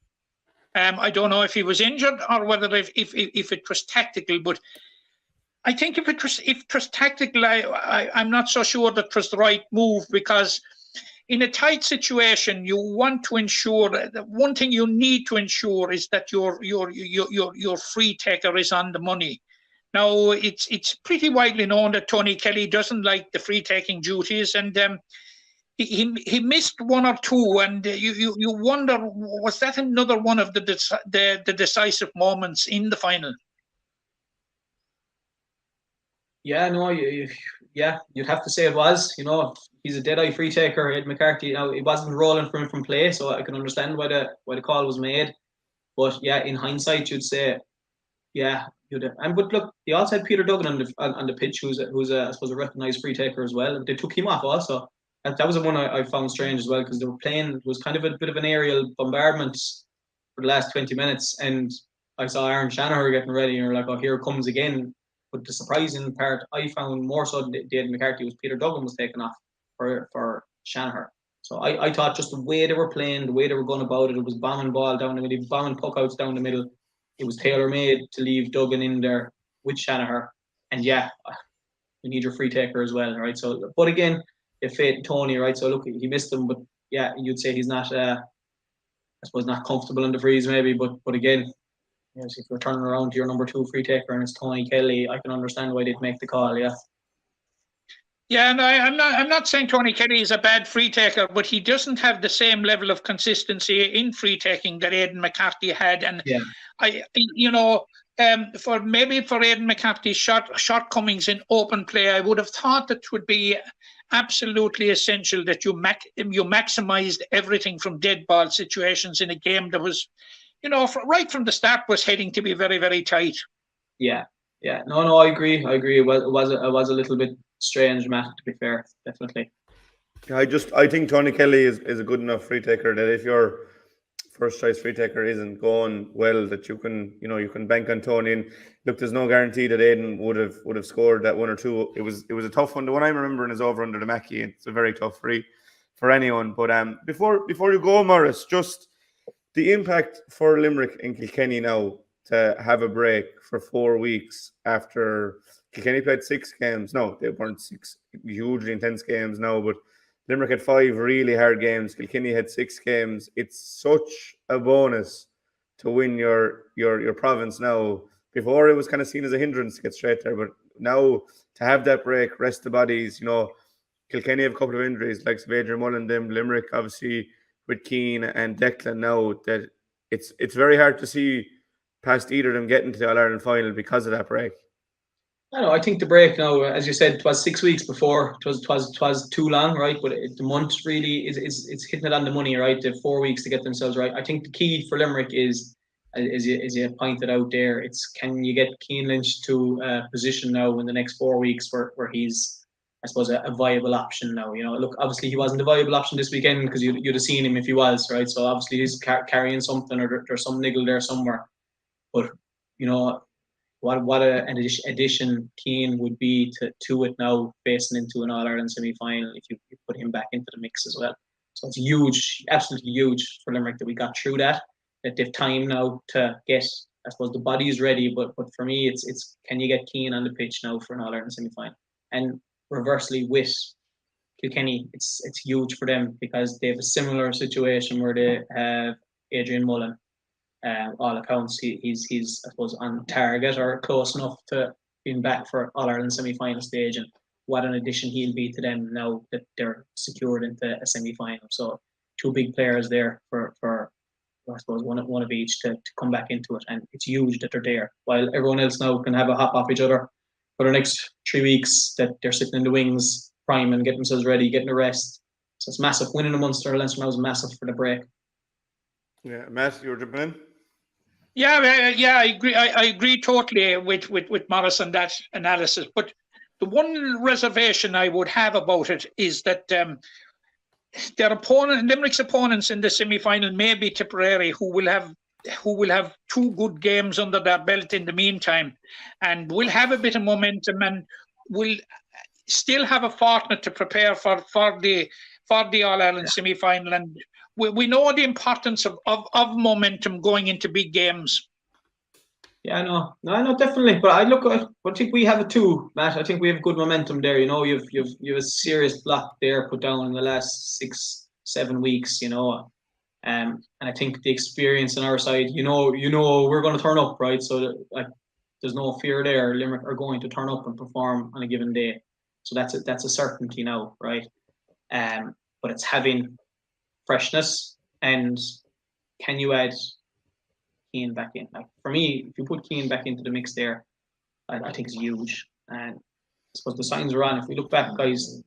I don't know if he was injured or whether if it was tactical, but I think if it was tactical, I'm not so sure that it was the right move, because in a tight situation, you want to ensure that one thing you need to ensure is that your free taker is on the money. Now, it's pretty widely known that Tony Kelly doesn't like the free taking duties, and he missed one or two, and you wonder, was that another one of the decisive moments in the final? Yeah, no, you'd have to say it was. You know, he's a dead-eye free taker, Ed McCarthy. Now, it wasn't rolling for him from play, so I can understand why the call was made. But yeah, in hindsight, you'd say, yeah, but look, they also had Peter Duggan on the pitch, who's I suppose a recognised free taker as well. They took him off also. That was the one I found strange as well, because they were playing. It was kind of a bit of an aerial bombardment for the last 20 minutes, and I saw Aaron Shanahan getting ready, and you're like, oh, here it comes again. But the surprising part I found more so than David McCarthy was Peter Duggan was taken off for Shanahan. So I thought just the way they were playing, the way they were going about it, it was bombing ball down the middle, bombing puck outs down the middle. It was tailor-made to leave Duggan in there with Shanahan. And yeah, you need your free taker as well, right? So, but again, they fate Tony, right? So look, he missed them, but yeah, you'd say he's not, I suppose, not comfortable in the freeze maybe. But again, yes, if you're turning around to your number 2 free taker and it's Tony Kelly, I can understand why they'd make the call. Yeah. Yeah, and I'm not saying Tony Kelly is a bad free taker, but he doesn't have the same level of consistency in free taking that Aidan McCarthy had. And yeah. For Aidan McCarthy's shortcomings in open play, I would have thought that it would be absolutely essential that you maximised everything from dead ball situations in a game that was, right from the start was heading to be very, very tight. Yeah. No, I agree. It was a little bit strange, Matt, to be fair, definitely. I think Tony Kelly is a good enough free taker that if your first choice free taker isn't going well, that you can bank on Tony. And look, there's no guarantee that Aidan would have scored that one or two. It was a tough one. The one I'm remembering is over under the Mackey. It's a very tough free for anyone. But before you go, Maurice, just the impact for Limerick and Kilkenny now to have a break for 4 weeks after Kilkenny played 6 games. No, they weren't 6 hugely intense games now, but Limerick had 5 really hard games. Kilkenny had 6 games. It's such a bonus to win your province now. Before it was kind of seen as a hindrance to get straight there, but now to have that break, rest the bodies, Kilkenny have a couple of injuries like Adrian Mullen, Limerick obviously with Keane and Declan now, that it's very hard to see past either of them getting to the All-Ireland final because of that break. I think the break now, as you said, it was 6 weeks before. It was too long, right? But the month really is hitting it on the money, right? The 4 weeks to get themselves right. I think the key for Limerick is, as you pointed out there, it's can you get Cian Lynch to a position now in the next 4 weeks where he's, I suppose, a viable option now. Look, obviously he wasn't a viable option this weekend because you'd have seen him if he was, right? So obviously he's carrying something, or there's some niggle there somewhere. But what an addition Cian would be to it now, facing into an All-Ireland semi-final if you put him back into the mix as well. So it's huge, absolutely huge for Limerick that we got through that they've time now to get, I suppose, the bodies ready. But for me, it's can you get Cian on the pitch now for an All-Ireland semi-final? And reversely with Kilkenny, it's huge for them because they have a similar situation where they have Adrian Mullen. All accounts, he's I suppose on target or close enough to being back for All-Ireland semi-final stage, and what an addition he'll be to them now that they're secured into a semi-final. So 2 big players there for I suppose one of each to come back into it, and it's huge that they're there while everyone else now can have a hop off each other for the next 3 weeks, that they're sitting in the wings priming, getting themselves ready, getting a rest. So it's massive. Winning the Munster Leinster now is massive for the break. Yeah, Matt, you were jumping in? Yeah, I agree. I agree totally with Maurice on that analysis. But the one reservation I would have about it is that their opponent, Limerick's opponents in the semi-final, may be Tipperary, who will have 2 good games under their belt in the meantime, and will have a bit of momentum and will still have a fortnight to prepare for the All-Ireland semi-final. And we know the importance of momentum going into big games. Yeah, no, definitely. But I think we have it too, Matt. I think we have good momentum there. You know, you've a serious block there put down in the last 6-7 weeks. You know, and I think the experience on our side. You know, we're going to turn up, right? So like, there's no fear there. Limerick are going to turn up and perform on a given day. So that's a certainty now, right? But it's having freshness, and can you add Keane back in? Like, for me, if you put Keane back into the mix there, I think it's huge. And I suppose the signs are on. If we look back, guys,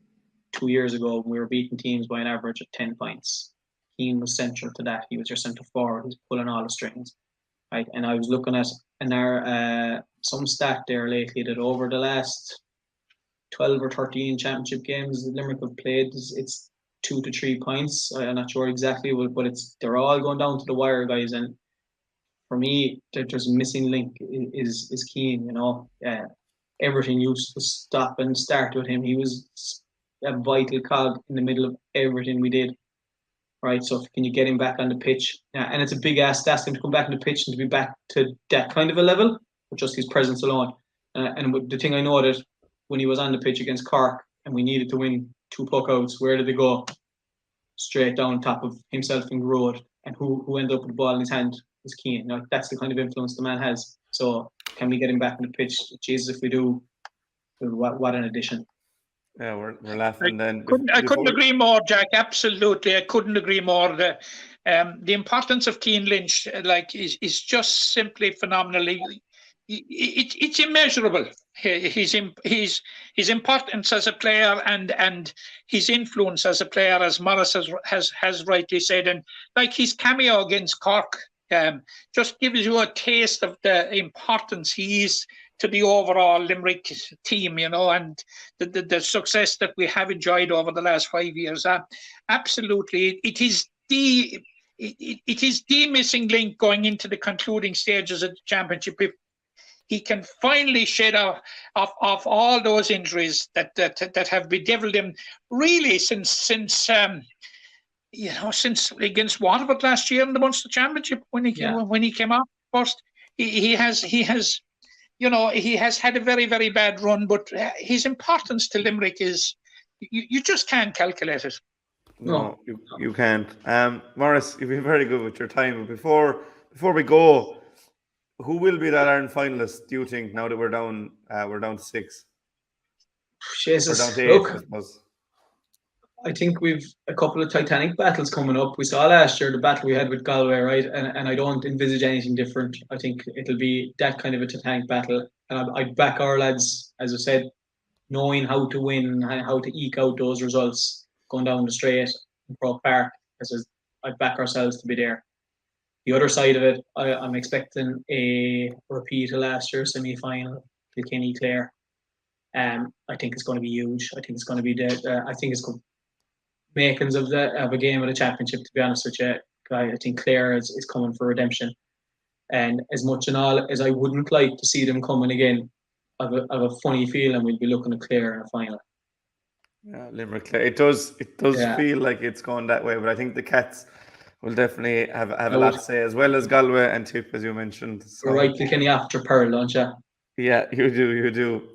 2 years ago, we were beating teams by an average of 10 points. Keane was central to that. He was your centre forward. He was pulling all the strings, right? And I was looking at some stat there lately that over the last 12 or 13 championship games that Limerick have played, it's 2 to 3 points. I'm not sure exactly, but they're all going down to the wire, guys. And for me, there's a missing link is Keane. You know, everything used to stop and start with him. He was a vital cog in the middle of everything we did. Right, so can you get him back on the pitch? And it's a big ask to ask him to come back on the pitch and to be back to that kind of a level with just his presence alone. And the thing I know that when he was on the pitch against Cork and we needed to win 2 puckouts, where did they go? Straight down top of himself and 𝘰𝘰𝘪𝘰𝘪𝘀. And who ended up with the ball in his hand was Keane. Now, that's the kind of influence the man has. So can we get him back on the pitch? Jesus, if we do, what an addition. Yeah, we're laughing then. I couldn't agree more, Jack. Absolutely, I couldn't agree more. The importance of Keane Lynch, like, is just simply phenomenal. It's immeasurable. His importance as a player and his influence as a player, as Maurice has rightly said, and like his cameo against Cork, just gives you a taste of the importance he is to the overall Limerick team, you know, and the success that we have enjoyed over the last 5 years. Absolutely, it is the missing link going into the concluding stages of the championship. If he can finally shed off all those injuries that have bedeviled him really since against Waterford last year in the Munster Championship when he came out first. He has. You know, he has had a very, very bad run, but his importance to Limerick is, you just can't calculate it. No, you can't. Maurice, you've been very good with your time. But before we go, who will be that Ireland finalist, do you think, now that we're down to 6? Jesus, we're down to 8, look, I suppose. I think we've a couple of titanic battles coming up. We saw last year the battle we had with Galway, right? And I don't envisage anything different. I think it'll be that kind of a titanic battle. And I'd back our lads, as I said, knowing how to win, how to eke out those results, going down the straight in Croke Park. I'd back ourselves to be there. The other side of it, I'm expecting a repeat of last year's semi-final, Kilkenny-Clare. I think it's going to be huge. I think it's going to be I think it's going makings of a game of the championship, to be honest with you. I think Clare is coming for redemption, and as much and all as I wouldn't like to see them coming again, I've a funny feeling we'll be looking at Clare in a final. Yeah, Limerick Clare. It does feel like it's going that way, but I think the Cats will definitely have a lot to say, as well as Galway and Tip, as you mentioned. So. You're right, Kilkenny after Pearl, don't you? Yeah, you do.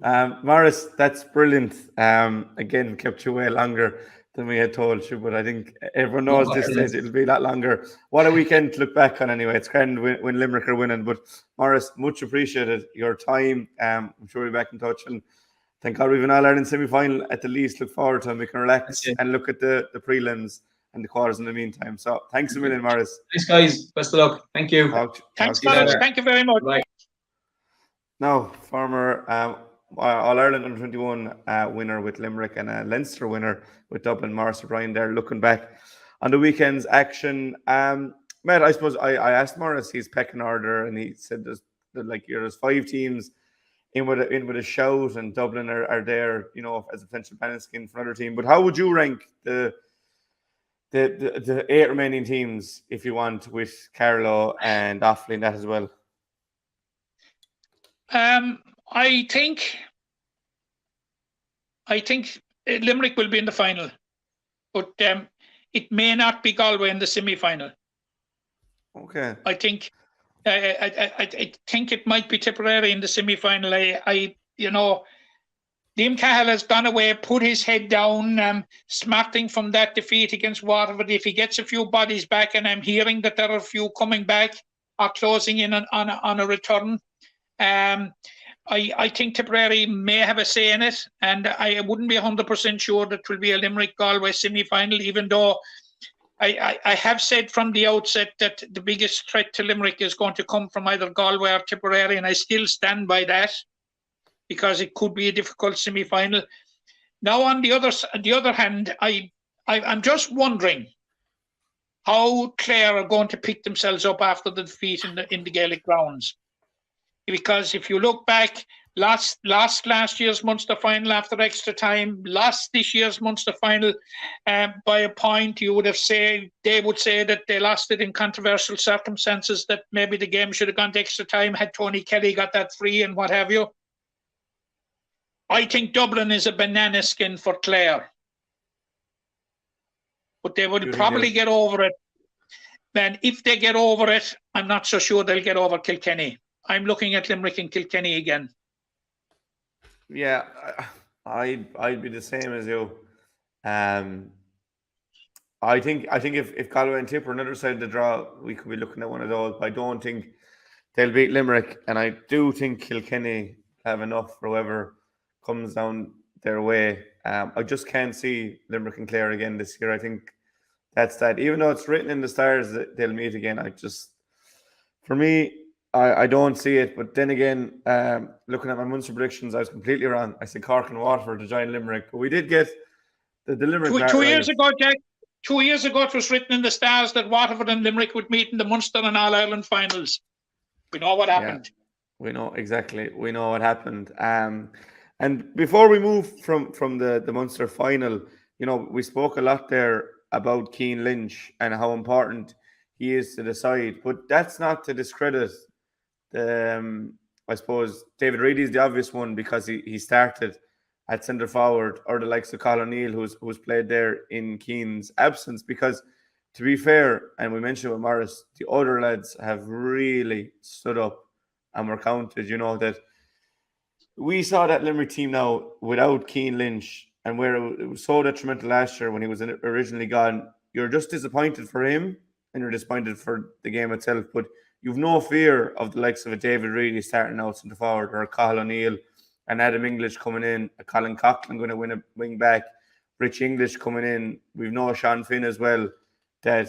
Maurice, that's brilliant. Again, kept you way longer than we had told you, but I think everyone knows this stage it'll be a lot longer. What a weekend to look back on anyway. It's grand when Limerick are winning. But Maurice, much appreciated your time. I'm sure we'll be back in touch, and thank God we've an All-Ireland semi-final at the least. Look forward to it. We can relax and look at the prelims and the quarters in the meantime. So thanks a million, Maurice. Thanks, guys. Best of luck. Thank you. Thanks, Maurice. Thank you very much. Bye. Now, former All-Ireland Under-21 winner with Limerick and a Leinster winner with Dublin, Maurice O'Brien there, looking back on the weekend's action. Matt, I suppose I asked Maurice his pecking order, and he said there's 5 teams in with a shout, and Dublin are there, you know, as a potential penalty skin for another team. But how would you rank the 8 remaining teams, if you want, with Carlow and Offaly in that as well? I think Limerick will be in the final, but it may not be Galway in the semi-final. Okay. I think I think it might be Tipperary in the semi-final. Liam Cahill has gone away, put his head down, smarting from that defeat against Waterford. If he gets a few bodies back, and I'm hearing that there are a few coming back or closing in on a return, I think Tipperary may have a say in it, and I wouldn't be 100% sure that it will be a Limerick-Galway semi-final, even though I have said from the outset that the biggest threat to Limerick is going to come from either Galway or Tipperary, and I still stand by that, because it could be a difficult semi-final. Now, on the other hand, I'm just wondering how Clare are going to pick themselves up after the defeat in the Gaelic grounds. Because if you look back, last year's Munster final after extra time, lost this year's Munster final by a point, they would say that they lost it in controversial circumstances, that maybe the game should have gone to extra time had Tony Kelly got that free and what have you. I think Dublin is a banana skin for Clare. But they would probably get over it. And if they get over it, I'm not so sure they'll get over Kilkenny. I'm looking at Limerick and Kilkenny again. Yeah, I'd be the same as you. I think if Galway and Tip are on the other side of the draw, we could be looking at one of those. But I don't think they'll beat Limerick, and I do think Kilkenny have enough for whoever comes down their way. I just can't see Limerick and Clare again this year. I think that's that. Even though it's written in the stars that they'll meet again, for me, I don't see it. But then again, looking at my Munster predictions, I was completely wrong. I said Cork and Waterford to join Limerick, but we did get the Limerick. 2 years ago, Jack. 2 years ago, it was written in the stars that Waterford and Limerick would meet in the Munster and All-Ireland finals. We know what happened. Yeah, we know exactly. We know what happened. And before we move from the Munster final, we spoke a lot there about Cian Lynch and how important he is to the side. But that's not to discredit I suppose David Reedy is the obvious one, because he started at centre forward, or the likes of Colin O'Neill, who's played there in Cian's absence. Because to be fair, and we mentioned with Maurice, the other lads have really stood up and were counted. That we saw that Limerick team now without Cian Lynch, and where it was so detrimental last year when he was originally gone. You're just disappointed for him, and you're disappointed for the game itself. But you've no fear of the likes of a David Reedy starting out centre forward, or a Cathal O'Neill, and Adam English coming in, a Colin Coughlin going to win a wing back, Rich English coming in. We've no Sean Finn as well. That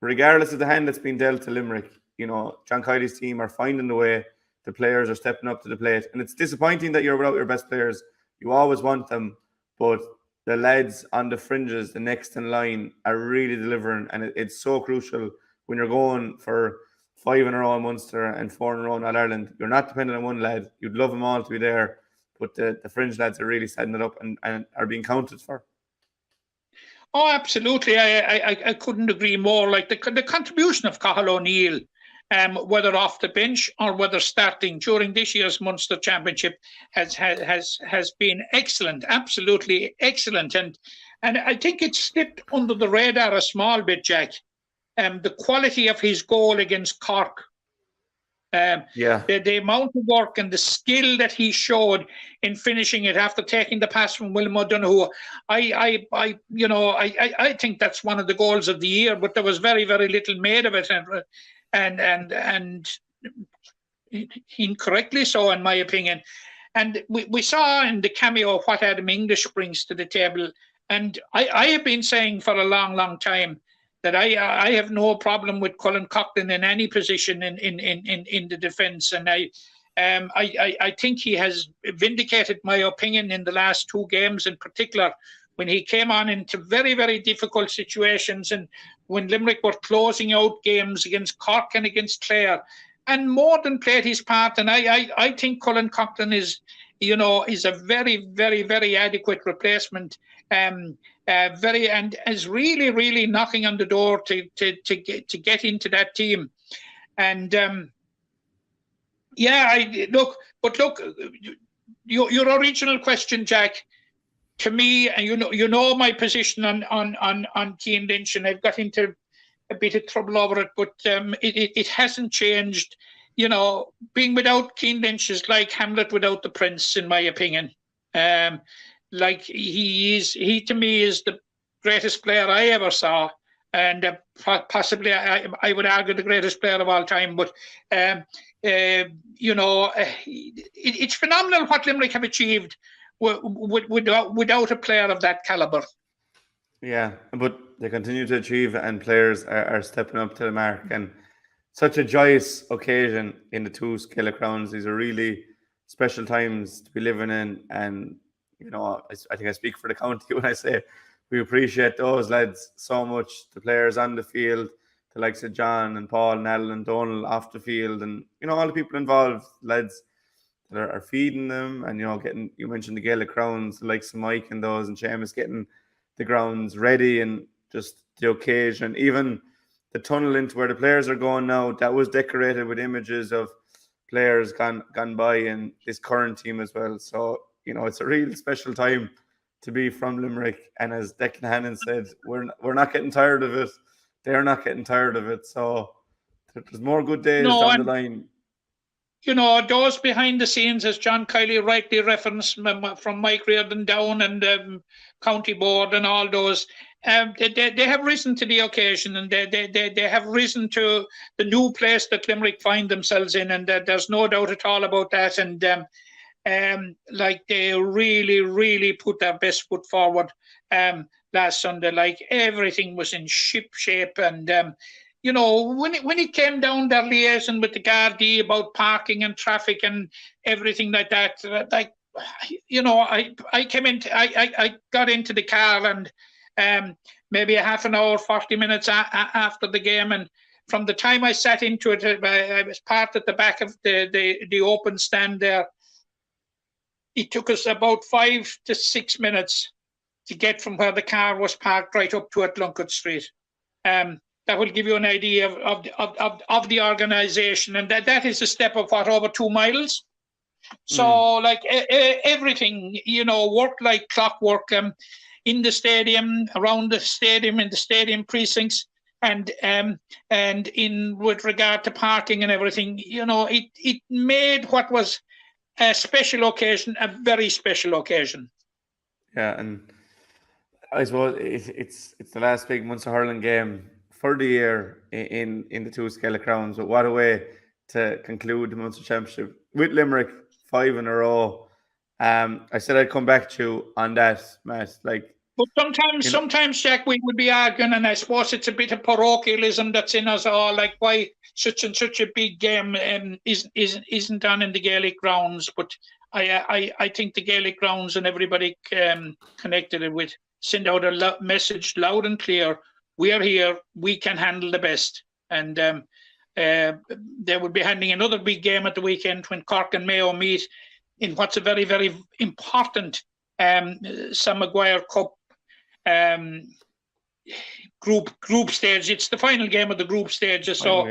regardless of the hand that's been dealt to Limerick, John Kiley's team are finding the way. The players are stepping up to the plate, and it's disappointing that you're without your best players. You always want them, but the lads on the fringes, the next in line, are really delivering, and it's so crucial when you're going for 5 in a row in Munster and 4 in a row in All-Ireland. You're not dependent on one lad. You'd love them all to be there, but the fringe lads are really setting it up and are being counted for. Oh, absolutely. I couldn't agree more. Like the contribution of Cathal O'Neill, whether off the bench or whether starting during this year's Munster Championship, has been excellent, absolutely excellent. And I think it slipped under the radar a small bit, Jack. The quality of his goal against Cork. The amount of work and the skill that he showed in finishing it after taking the pass from William O'Donoghue. I think that's one of the goals of the year, but there was very, very little made of it, and incorrectly so, in my opinion. And we saw in the cameo what Adam English brings to the table. And I have been saying for a long, long time that I have no problem with Colin Coughlin in any position in the defence, and I think he has vindicated my opinion in the last 2 games, in particular when he came on into very, very difficult situations, and when Limerick were closing out games against Cork and against Clare, and more than played his part. And I think Colin Coughlin is a very, very, very adequate replacement. And is really, really knocking on the door to get into that team. And look, your original question, Jack, to me, and you know my position on Cian Lynch, and I've got into a bit of trouble over it, but it hasn't changed. You know, being without Cian Lynch is like Hamlet without the prince, in my opinion. Like he to me is the greatest player I ever saw, and possibly I would argue the greatest player of all time. But you know, it's phenomenal what Limerick have achieved without a player of that caliber. Yeah, but they continue to achieve, and players are stepping up to the mark. And such a joyous occasion in the two Skellig Crowns. These are really special times to be living in. And, you know, I think I speak for the county when I say we appreciate those lads so much. The players on the field, the likes of John and Paul and Alan and Donald off the field, and, you know, all the people involved, lads that are feeding them. And, you know, getting, you mentioned the Gaelic Crowns, the likes of Mike and those, and Seamus getting the grounds ready, and just the occasion, even the tunnel into where the players are going now, that was decorated with images of players gone by in this current team as well. So, you know, it's a real special time to be from Limerick. And as Declan Hannon said, we're not getting tired of it. They're not getting tired of it. So there's more good days down the line. You know, those behind the scenes, as John Kiley rightly referenced, from Mike Reardon down and County Board and all those, they have risen to the occasion, and they have risen to the new place that Limerick find themselves in, and there's no doubt at all about that. And like, they really put their best foot forward last Sunday. Like, everything was in ship shape, and you know, when it came down their liaison with the Gardaí about parking and traffic and everything like that, like, you know, I got into the car, and maybe a half an hour, 40 minutes after the game, and from the time I sat into it, I was parked at the back of the open stand there. It took us about 5 to 6 minutes to get from where the car was parked right up to at Lunkett Street. That will give you an idea of the organisation, and that is a step of what, over 2 miles. So like everything, you know, worked like clockwork in the stadium, around the stadium, in the stadium precincts, and in with regard to parking and everything. You know, it made what was a special occasion a very special occasion. Yeah, and I suppose it's the last big Munster hurling game for the year in the two Skellig Crowns. But what a way to conclude the Munster Championship with Limerick, 5 in a row. I said I'd come back to you on that, Matt. Like, but sometimes, Jack, we would be arguing, and I suppose it's a bit of parochialism that's in us all. Like, why such and such a big game isn't done in the Gaelic grounds? But I think the Gaelic grounds and everybody connected with send out a message loud and clear. We are here. We can handle the best. And they will be handling another big game at the weekend when Cork and Mayo meet in what's a very, very important Sam Maguire Cup group stage. It's the final game of the group stage. So,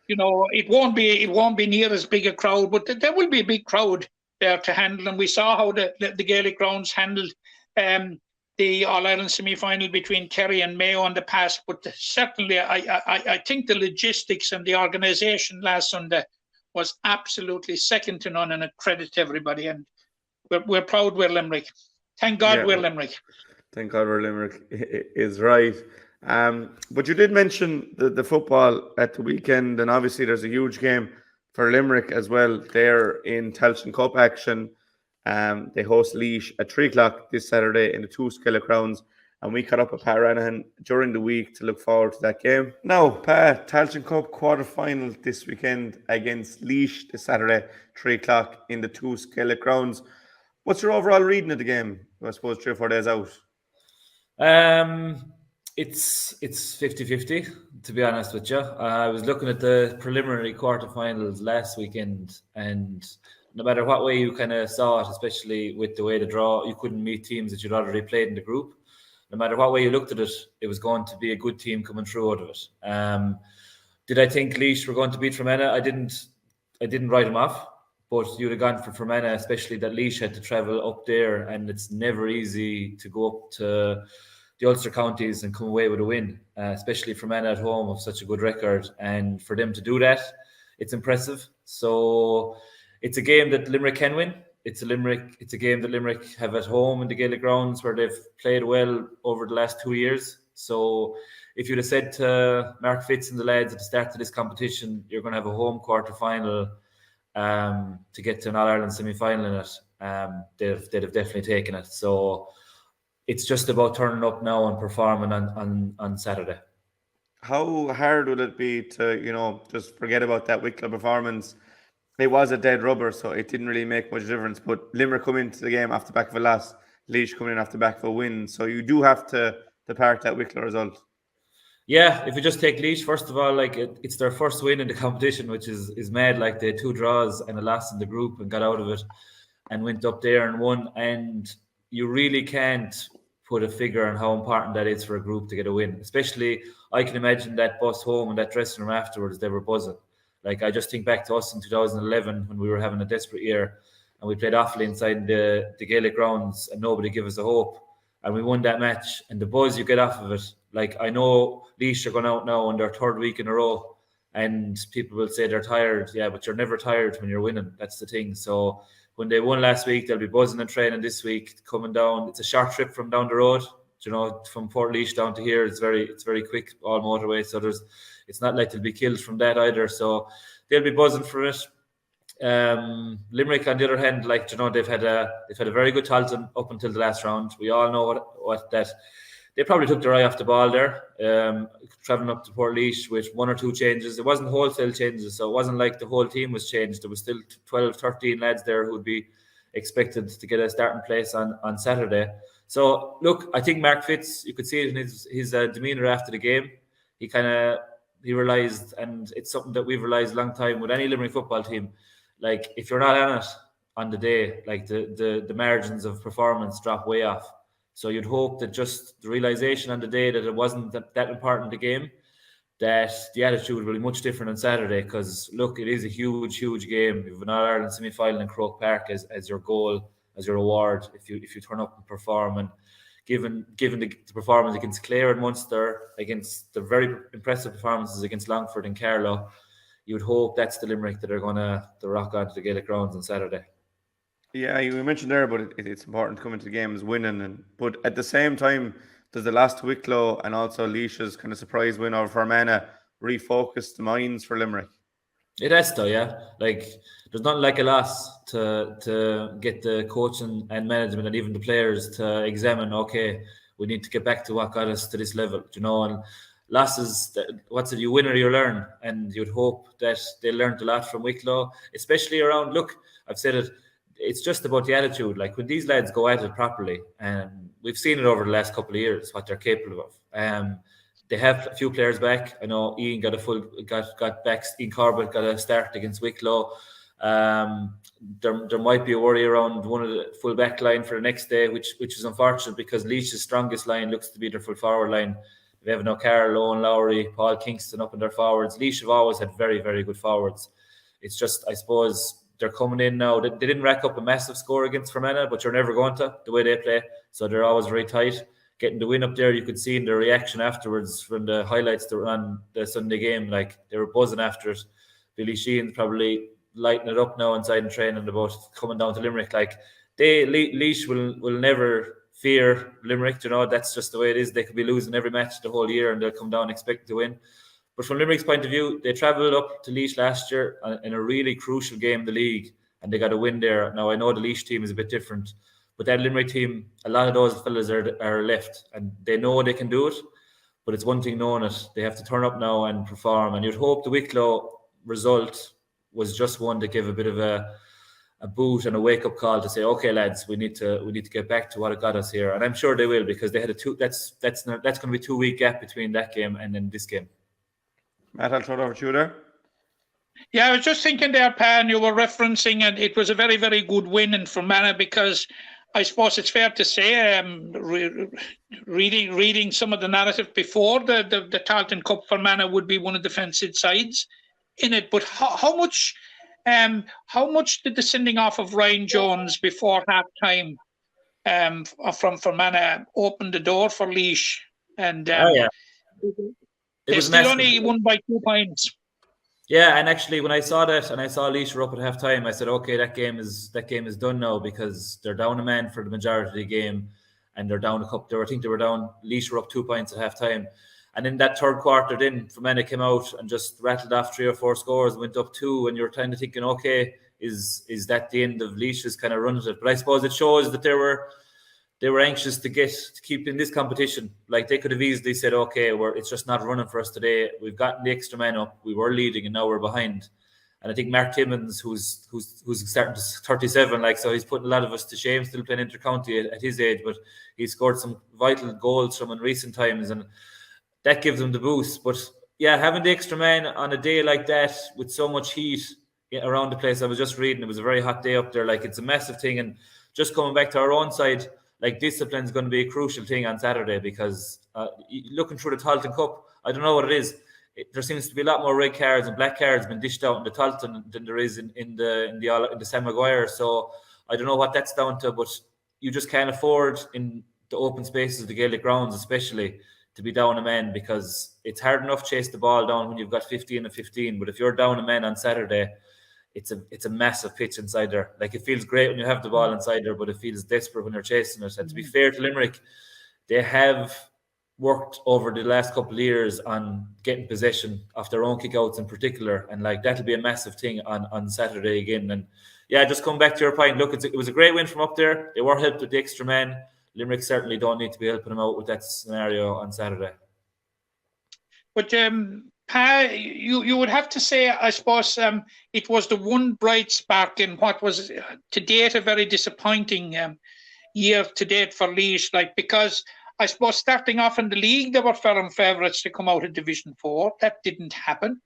you know, it won't be near as big a crowd, but there will be a big crowd there to handle. And we saw how the Gaelic grounds handled the All-Ireland semi-final between Kerry and Mayo in the past, but certainly I think the logistics and the organisation last Sunday was absolutely second to none, and a credit to everybody. And we're proud we're Limerick. Thank God we're Limerick. Thank God we're Limerick is right. But you did mention the football at the weekend, and obviously there's a huge game for Limerick as well. They're in Tailteann Cup action. They host Laois at 3 o'clock this Saturday in the two Skellig Crowns, and we caught up with Pa Ranahan during the week to look forward to that game. Now, Pa, Tailteann Cup quarter-final this weekend against Laois this Saturday, 3 o'clock in the two Skellig Crowns. What's your overall reading of the game, I suppose, 3 or 4 days out? It's 50-50, to be honest with you. I was looking at the preliminary quarterfinals last weekend, and no matter what way you kind of saw it, especially with the way the draw, you couldn't meet teams that you'd already played in the group. No matter what way you looked at it, it was going to be a good team coming through out of it. Did I think Laois were going to beat Fermanagh? I didn't write them off, but you'd have gone for Fermanagh, especially that Laois had to travel up there, and it's never easy to go up to the Ulster counties and come away with a win, especially for men at home of such a good record. And for them to do that, it's impressive. So it's a game that Limerick can win. It's a game that Limerick have at home in the Gaelic grounds where they've played well over the last 2 years. So if you'd have said to Mark Fitz and the lads at the start of this competition, you're going to have a home quarter-final to get to an All-Ireland semi-final in it, they'd have definitely taken it. So it's just about turning up now and performing on Saturday. How hard would it be to, just forget about that Wicklow performance? It was a dead rubber, so it didn't really make much difference. But Limerick come into the game off the back of a loss, Laois coming in off the back of a win. So you do have to park that Wicklow result. Yeah, if you just take Laois, first of all, like it's their first win in the competition, which is mad. Like they had 2 draws and a loss in the group and got out of it and went up there and won. And you really can't put a figure on how important that is for a group to get a win. Especially, I can imagine that bus home and that dressing room afterwards, they were buzzing. Like I just think back to us in 2011 when we were having a desperate year and we played awfully inside the Gaelic grounds and nobody gave us a hope. And we won that match, and the buzz you get off of it. Like, I know Laois are going out now on their 3rd week in a row, and people will say they're tired. Yeah, but you're never tired when you're winning. That's the thing. So when they won last week, they'll be buzzing and training this week, coming down. It's a short trip from down the road. From Port Laois down to here, it's very quick, all motorway. So it's not like they'll be killed from that either. So they'll be buzzing for it. Limerick, on the other hand, they've had a very good Talteann up until the last round. We all know what that they probably took their eye off the ball there, travelling up to Port Laois with 1 or 2 changes. It wasn't wholesale changes, so it wasn't like the whole team was changed. There was still 12, 13 lads there who would be expected to get a starting place on Saturday. So look, I think Mark Fitz, you could see it in his demeanour after the game. He realised, and it's something that we've realised a long time with any Limerick football team. Like, if you're not on it on the day, like the margins of performance drop way off. So you'd hope that just the realisation on the day that it wasn't that important the game, that the attitude will be much different on Saturday. Because look, it is a huge game. You have an All-Ireland semi-final in Croke Park as your goal, as your reward, if you turn up and perform. And given the performance against Clare and Munster, against the very impressive performances against Longford and Carlow, you would hope that's the Limerick that are going to rock onto the Gaelic grounds on Saturday. Yeah, you mentioned there, but it's important to come into the games winning. But at the same time, does the loss to Wicklow and also Laois's kind of surprise win over Fermanagh refocus the minds for Limerick? It has to, yeah. Like, there's nothing like a loss to get the coaching and management and even the players to examine, okay, we need to get back to what got us to this level, and losses, you win or you learn, and you'd hope that they learned a lot from Wicklow, especially around, look, I've said it, it's just about the attitude. Like, when these lads go at it properly, and we've seen it over the last couple of years, what they're capable of. They have a few players back. I know Ian got back. Ian Corbett got a start against Wicklow. There might be a worry around one of the full back line for the next day, which is unfortunate because Laois's strongest line looks to be their full forward line. They have O'Callaghan, Owen Lowry, Paul Kingston up in their forwards. Laois have always had very, very good forwards. It's just, I suppose, they're coming in now. They didn't rack up a massive score against Fermanagh, but you're never going to, the way they play. So they're always very tight. Getting the win up there, you could see in their reaction afterwards from the highlights that were on the Sunday game. Like, they were buzzing after it. Billy Sheehan's probably lighting it up now inside and training about coming down to Limerick. Like, Laois will never fear Limerick. That's just the way it is. They could be losing every match the whole year and they'll come down expecting to win. But from Limerick's point of view, they travelled up to Laois last year in a really crucial game in the league, and they got a win there. Now, I know the Laois team is a bit different, but that Limerick team, a lot of those fellas are left, and they know they can do it. But it's one thing knowing it. They have to turn up now and perform. And you'd hope the Wicklow result was just one that gave a bit of a boot and a wake-up call to say, okay, lads, we need to get back to what it got us here. And I'm sure they will, because they had that's going to be a 2-week gap between that game and then this game. Matt, I'll throw it over to you there. Yeah, I was just thinking there, Pa, and you were referencing, and it was a very, very good win in Fermanagh, because I suppose it's fair to say, reading some of the narrative before the Tailteann Cup, Fermanagh would be one of the fenced sides in it. But how much did the sending off of Ryan Jones before half time from Fermanagh opened the door for Laois, and It they was still massive. only won by 2 points. Yeah, and actually, when I saw that and I saw Laois were up at half time, I said, okay, that game is done now because they're down a man for the majority of the game, and they're down a couple. I think they were down. Laois were up 2 points at half time, and in that third quarter, then Fermanagh came out and just rattled off 3 or 4 scores and went up 2, and you're kind of thinking, okay, is that the end of Laois's kind of run at it? But I suppose it shows that they were anxious to keep in this competition. Like, they could have easily said, okay, it's just not running for us today. We've gotten the extra man up. We were leading and now we're behind. And I think Mark Timmins, who's starting to 37, like, so he's putting a lot of us to shame, still playing inter-county at his age, but he scored some vital goals from in recent times, and that gives him the boost. But yeah, having the extra man on a day like that with so much heat around the place, I was just reading, it was a very hot day up there. Like, it's a massive thing. And just coming back to our own side, like, discipline is going to be a crucial thing on Saturday, because looking through the Tailteann Cup, I don't know what it is. There seems to be a lot more red cards and black cards being dished out in the Tailteann than there is in the Sam Maguire. So I don't know what that's down to, but you just can't afford in the open spaces of the Gaelic grounds, especially, to be down a man, because it's hard enough to chase the ball down when you've got 15 and 15. But if you're down a man on Saturday, it's a massive pitch inside there. Like, it feels great when you have the ball inside there, but it feels desperate when you're chasing it. And to be fair to Limerick, they have worked over the last couple of years on getting possession of their own kickouts in particular, and like, that'll be a massive thing on Saturday again. And yeah, just come back to your point. Look, it was a great win from up there. They were helped with the extra man. Limerick certainly don't need to be helping them out with that scenario on Saturday. But Pa, you would have to say, I suppose, it was the one bright spark in what was to date a very disappointing year to date for Laois. Like, because I suppose starting off in the league, they were firm favourites to come out of Division 4. That didn't happen.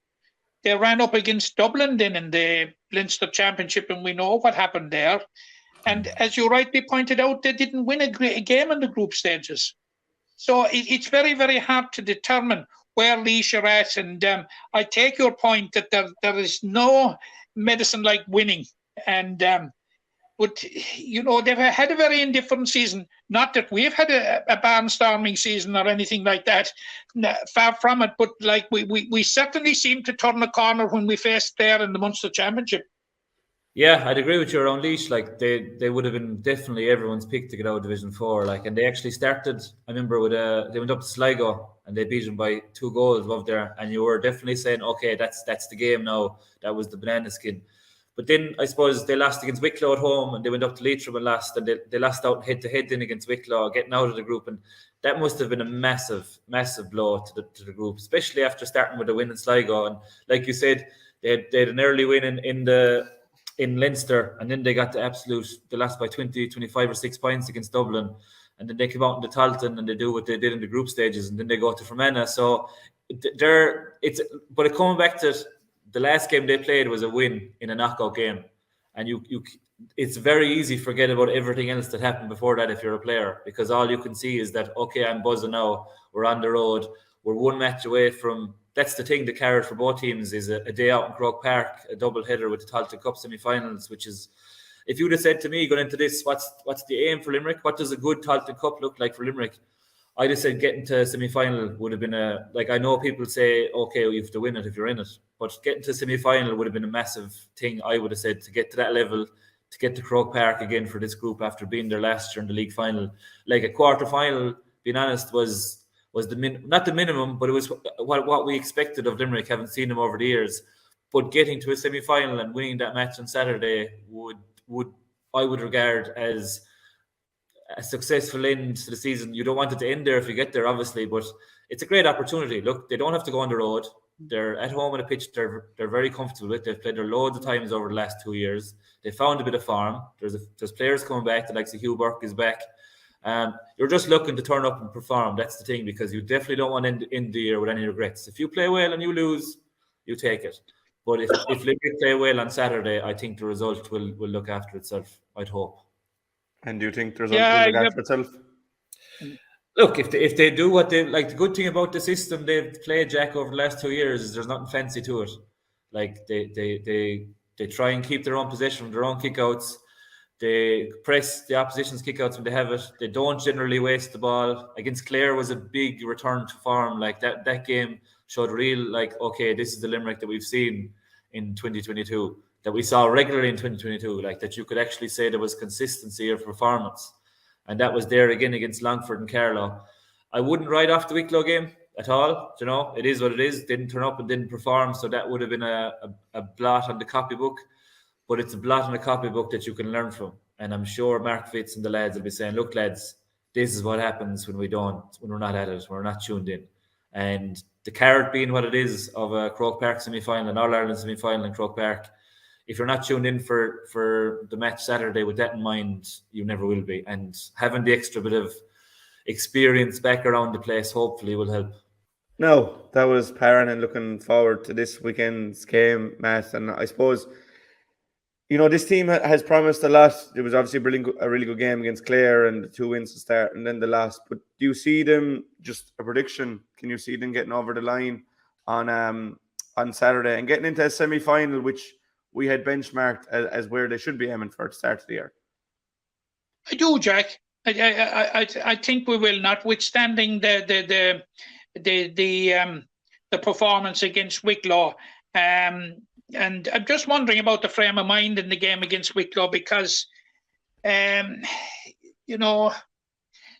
They ran up against Dublin then in the Leinster Championship, and we know what happened there. And as you rightly pointed out, they didn't win a game in the group stages. So it's very, very hard to determine where Laois are at. And I take your point that there is no medicine like winning. And but, you know, they've had a very indifferent season. Not that we've had a barnstorming season or anything like that. Far from it. But like, we certainly seem to turn the corner when we faced there in the Munster Championship. Yeah, I'd agree with you around Laois. Like, they would have been definitely everyone's pick to get out of Division 4. Like, and they actually started, I remember, with they went up to Sligo and they beat them by 2 goals above there. And you were definitely saying, okay, that's the game now. That was the banana skin. But then I suppose they lost against Wicklow at home, and they went up to Leitrim and lost, and they lost out head-to-head then against Wicklow, getting out of the group. And that must have been a massive, massive blow to the group, especially after starting with a win in Sligo. And like you said, they had an early win in Leinster, and then they got they lost by 20, 25 or 6 points against Dublin. And then they came out in the Tailteann and they do what they did in the group stages, and then they go to Fermanagh. So but coming back to the last game they played was a win in a knockout game. And it's very easy to forget about everything else that happened before that if you're a player, because all you can see is that, okay, I'm buzzing now, we're on the road, we're one match away from. That's the thing that carried for both teams, is a day out in Croke Park, a double header with the Tailteann Cup semi-finals, which is, if you'd have said to me going into this, what's the aim for Limerick? What does a good Tailteann Cup look like for Limerick? I'd have said getting to semi-final would have been I know people say, okay, you have to win it if you're in it, but getting to semi-final would have been a massive thing, I would have said, to get to that level, to get to Croke Park again for this group after being there last year in the league final. Like, a quarter-final, being honest, was not the minimum, but it was what we expected of Limerick, having seen them over the years. But getting to a semi-final and winning that match on Saturday I would regard as a successful end to the season. You don't want it to end there if you get there, obviously, but it's a great opportunity. Look, they don't have to go on the road. They're at home on a pitch they're very comfortable with. They've played there loads of times over the last 2 years. They found a bit of form. There's players coming back. The likes of 𝘰𝘰𝘭𝘴 is back. You're just looking to turn up and perform. That's the thing, because you definitely don't want to end the year with any regrets. If you play well and you lose, you take it. But if Limerick play well on Saturday, I think the result will look after itself, I'd hope. And do you think the result will look after itself? Look, if they do what they like, the good thing about the system they've played, Jack, over the last 2 years is there's nothing fancy to it. Like, they try and keep their own possession from their own kickouts. They press the opposition's kickouts when they have it. They don't generally waste the ball. Against Clare was a big return to form. Like that game showed real, like, okay, this is the Limerick that we've seen in 2022, that we saw regularly in 2022, like that you could actually say there was consistency of performance. And that was there again against Longford and Carlow. I wouldn't write off the Wicklow game at all. You know, it is what it is. Didn't turn up and didn't perform. So that would have been a blot on the copybook. But it's a blot on the copybook that you can learn from. And I'm sure Mark Fitz and the lads will be saying, look, lads, this is what happens when we're not at it, when we're not tuned in. And the carrot being what it is of a Croke Park semi-final, an All-Ireland semi-final in Croke Park, if you're not tuned in for the match Saturday with that in mind, you never will be. And having the extra bit of experience back around the place hopefully will help. No, that was Pa Ranahan looking forward to this weekend's game, Matt. And I suppose, you know, this team has promised a lot. It was obviously a really good game against Clare and the 2 wins to start and then the last. But do you see them, just a prediction, can you see them getting over the line on Saturday and getting into a semi-final, which we had benchmarked as where they should be aiming for at the start of the year? I do, Jack. I think we will, notwithstanding the performance against Wicklow. And I'm just wondering about the frame of mind in the game against Wicklow because, you know,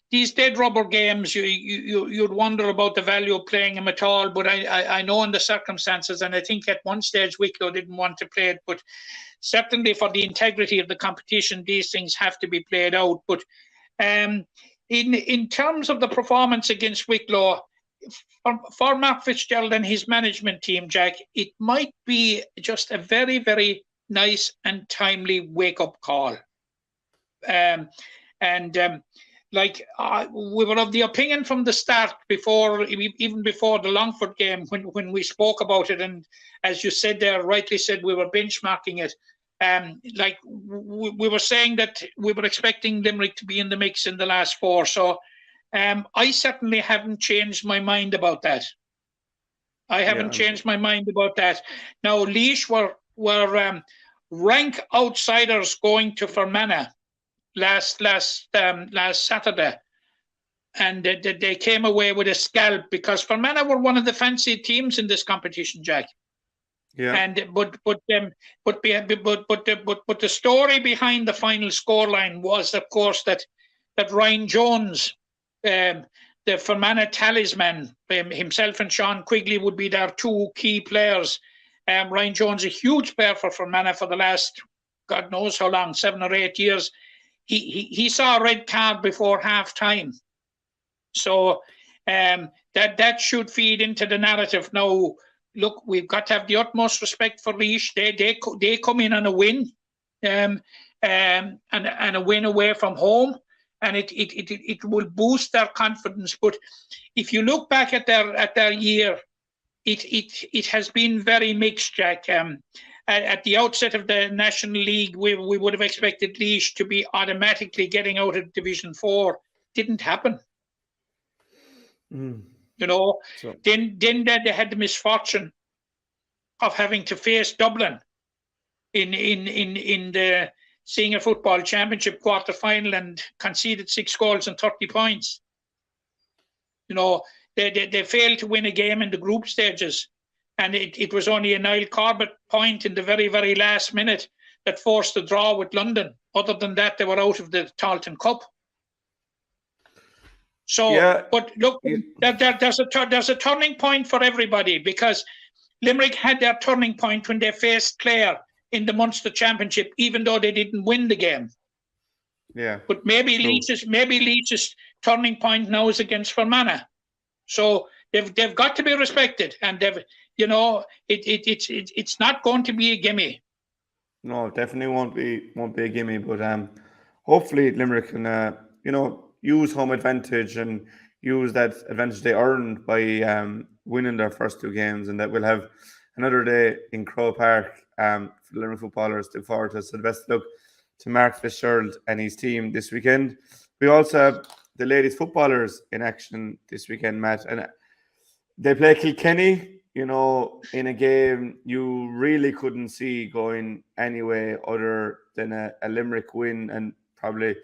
these dead rubber games, you'd wonder about the value of playing them at all. But I know in the circumstances, and I think at one stage Wicklow didn't want to play it, but certainly for the integrity of the competition, these things have to be played out. But in terms of the performance against Wicklow, for Mark Fitzgerald and his management team, Jack, it might be just a very, very nice and timely wake-up call. Like we were of the opinion from the start, even before the Longford game, when we spoke about it, and as you said there, rightly said, we were benchmarking it. Like we were saying that we were expecting Limerick to be in the mix in the last 4. So I certainly haven't changed my mind about that. I haven't changed my mind about that. Now, Laois were rank outsiders going to Fermanagh last Saturday, and they came away with a scalp because Fermanagh were one of the fancy teams in this competition, Jack. Yeah. And but the story behind the final scoreline was, of course, that Ryan Jones, the Fermanagh talisman, himself and Sean Quigley would be their 2 key players. Ryan Jones, a huge player for Fermanagh for the last, God knows how long, 7 or 8 years. He saw a red card before half time. So that should feed into the narrative. Now, look, we've got to have the utmost respect for Laois. They come in on a win, and a win away from home, and it will boost their confidence. But if you look back at their year, it has been very mixed, Jack. At the outset of the National League, we would have expected Laois to be automatically getting out of Division 4. Didn't happen. You know, so. Then they had the misfortune of having to face Dublin in the Senior Football Championship quarter-final and conceded 6 goals and 30 points. You know, they failed to win a game in the group stages. And it was only a Niall Corbett point in the very, very last minute that forced the draw with London. Other than that, they were out of the Tailteann Cup. So, yeah. But look, there's a turning point for everybody, because Limerick had their turning point when they faced Clare in the Munster Championship, even though they didn't win the game. Yeah. But maybe Laois's turning point now is against Fermanagh. So they've got to be respected, and it's not going to be a gimme. No, it definitely won't be a gimme. But hopefully Limerick can use home advantage and use that advantage they earned by winning their first 2 games, and that we'll have another day in Croke Park for the Limerick footballers to look forward to. So the best of luck to Mark Fitzgerald and his team this weekend. We also have the ladies footballers in action this weekend, Matt, and they play Kilkenny you know, in a game you really couldn't see going any way other than a Limerick win, and probably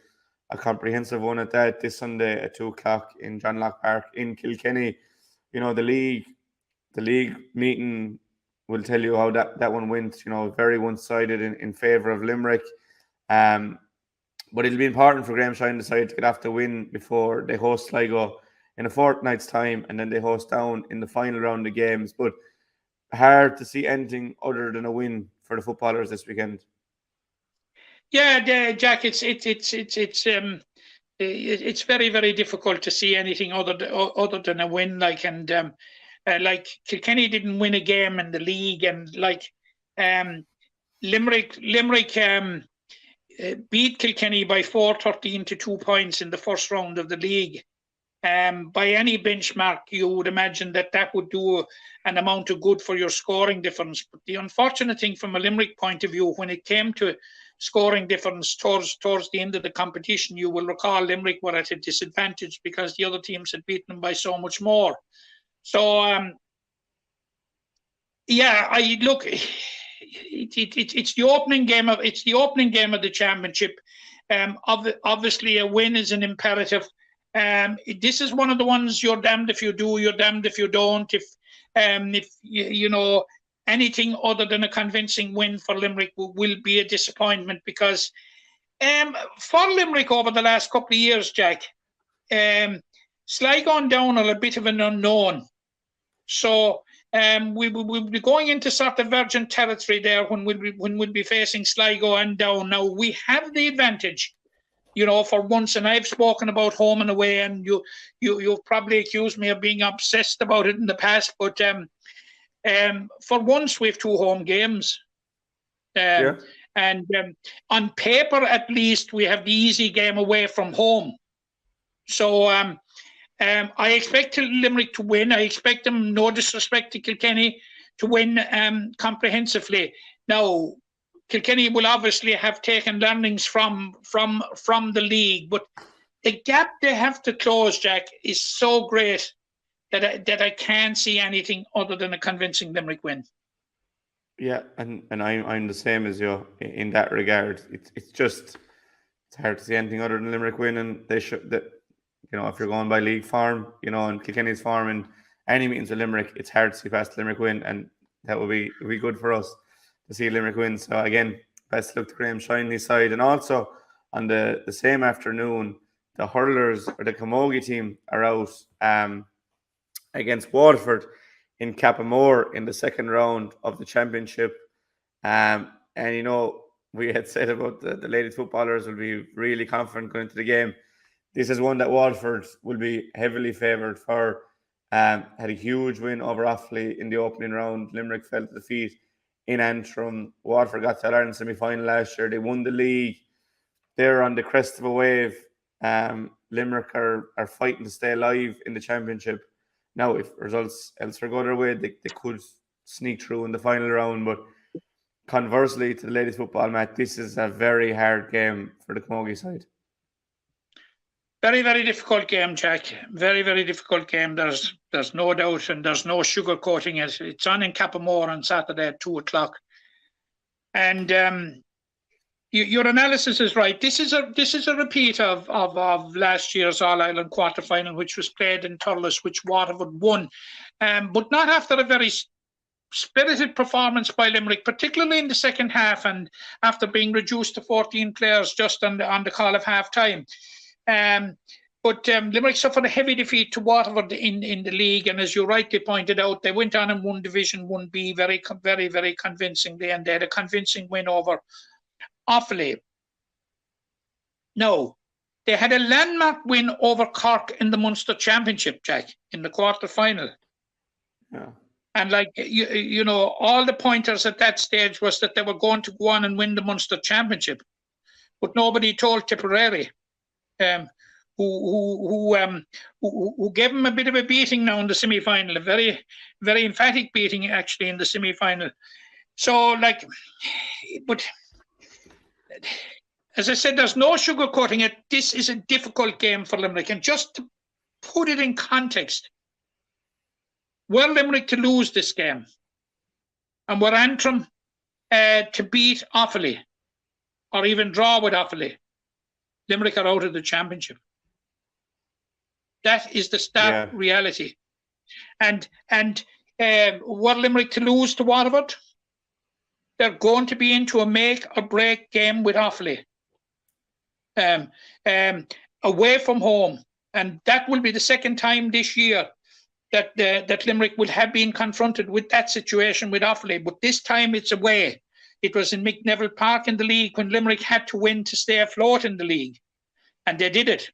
a comprehensive one at that, this Sunday at 2 o'clock in John Locke Park in Kilkenny. You know, the league meeting will tell you how that one went. You know, very one-sided in favour of Limerick. But it'll be important for Graham Shine side to get off the win before they host Sligo in a fortnight's time, and then they host Down in the final round of games. But hard to see anything other than a win for the footballers this weekend. Yeah, Jack, it's very, very difficult to see anything other than a win. Like Kilkenny didn't win a game in the league, and Limerick beat Kilkenny by 4-13 to 2 points in the first round of the league. By any benchmark, you would imagine that would do an amount of good for your scoring difference. But the unfortunate thing from a Limerick point of view, when it came to scoring difference towards the end of the competition, you will recall Limerick were at a disadvantage because the other teams had beaten them by so much more. So, it's the opening game of the championship. Obviously, a win is an imperative. This is one of the ones you're damned if you do, you're damned if you don't. If you know, anything other than a convincing win for Limerick will be a disappointment, because for Limerick over the last couple of years, Jack, Sligo and Down are a bit of an unknown. So we'll be going into sort of virgin territory there when we'll be facing Sligo and Down. Now, we have the advantage, you know, for once, and I've spoken about home and away, and you've probably accused me of being obsessed about it in the past, but for once we have 2 home games. And on paper, at least, we have the easy game away from home. So I expect Limerick to win. I expect them, no disrespect to Kilkenny, to win comprehensively. Now, Kilkenny will obviously have taken learnings from the league, but the gap they have to close, Jack, is so great that I can't see anything other than a convincing Limerick win. Yeah, and I'm the same as you in that regard. It's hard to see anything other than Limerick win, and they should. That, you know, if you're going by league form, you know, and Kilkenny's form in any meetings with Limerick, it's hard to see past Limerick win, and that would be good for us to see Limerick win. So again, best luck to Graham Shinley's side. And also on the same afternoon, the hurlers or the Camogie team are out against Waterford in Cappamore in the second round of the championship. And you know, we had said about the ladies footballers will be really confident going into the game. This is one that Waterford will be heavily favoured for. Had a huge win over Offaly in the opening round. Limerick fell to defeat in Antrim. Waterford got to Ireland semi-final last year. They won the league. They're on the crest of a wave. Limerick are fighting to stay alive in the championship. Now, if results elsewhere go their way, they could sneak through in the final round. But conversely to the ladies football, Matt, this is a very hard game for the Camogie side. Very, very difficult game, Jack. Very, very difficult game. There's no doubt, and there's no sugarcoating it. It's on in Cappamore on Saturday at 2 o'clock. And your analysis is right. This is a repeat of last year's All-Ireland quarter-final, which was played in Thurles, which Waterford won. But not after a very spirited performance by Limerick, particularly in the second half, and after being reduced to 14 players just on the call of half-time. But Limerick suffered a heavy defeat to Waterford in the league, and as you rightly pointed out, they went on and won Division 1B very, very, very convincingly, and they had a convincing win over Offaly. No, they had a landmark win over Cork in the Munster Championship, Jack, in the quarter-final. Yeah. And like, you know, all the pointers at that stage was that they were going to go on and win the Munster Championship. But nobody told Tipperary, who gave them a bit of a beating now in the semi-final, a very, very emphatic beating actually in the semi-final. So, like, but as I said, there's no sugarcoating it. This is a difficult game for Limerick. And just to put it in context, were Limerick to lose this game, and were Antrim to beat Offaly, or even draw with Offaly, Limerick are out of the championship. That is the stark reality. And were Limerick to lose to Waterford, they're going to be into a make or break game with Offaly, away from home, and that will be the second time this year that Limerick will have been confronted with that situation with Offaly. But this time it's away. It was in Mick Neville Park in the league when Limerick had to win to stay afloat in the league, and they did it.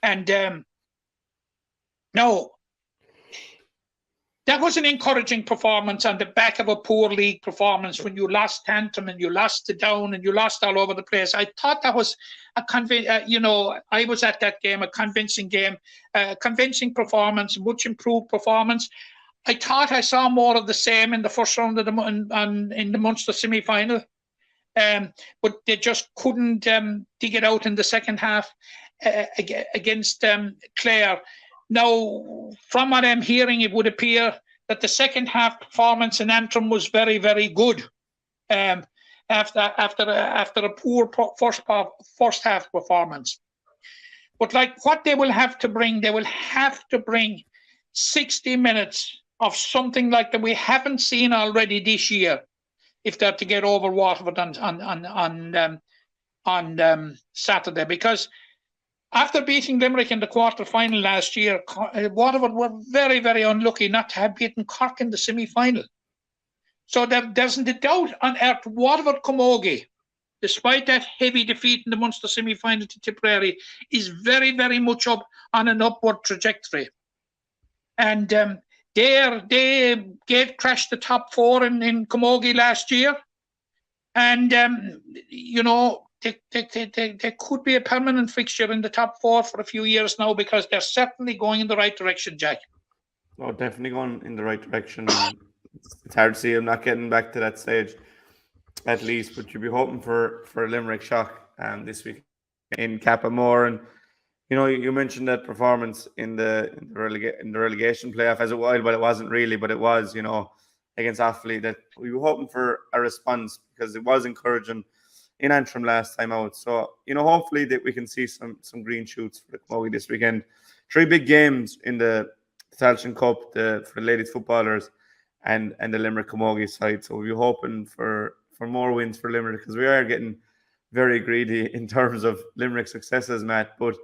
And no, that was an encouraging performance on the back of a poor league performance when you lost Antrim and you lost to Down and you lost all over the place. I thought that was a I was at that game, a convincing performance, much improved performance. I thought I saw more of the same in the first round of in the Munster semi-final, but they just couldn't dig it out in the second half against Clare. Now, from what I'm hearing, it would appear that the second half performance in Antrim was very, very good. After a poor first half performance, but like what they will have to bring 60 minutes of something like that we haven't seen already this year, if they're to get over Waterford on Saturday, because after beating Limerick in the quarter-final last year, Waterford were very, very unlucky not to have beaten Cork in the semi-final. So there isn't a doubt on earth Waterford Camogie, despite that heavy defeat in the Munster semi-final to Tipperary, is very, very much up on an upward trajectory. And they crashed the top four in Camogie last year. And, they could be a permanent fixture in the top four for a few years now, because they're certainly going in the right direction, Jack. Oh, definitely going in the right direction. It's hard to see them not getting back to that stage, at least. But you'd be hoping for a Limerick shock this week in Cappamore. And you mentioned that performance in the relegation playoff as a while, but it wasn't really. But it was, against Offaly, that we were hoping for a response, because it was encouraging in Antrim last time out. So, hopefully that we can see some green shoots for the Camogie this weekend. 3 big games in the Tailteann Cup for the ladies footballers and the Limerick Camogie side. So we'll be hoping for more wins for Limerick, because we are getting very greedy in terms of Limerick successes, Matt. But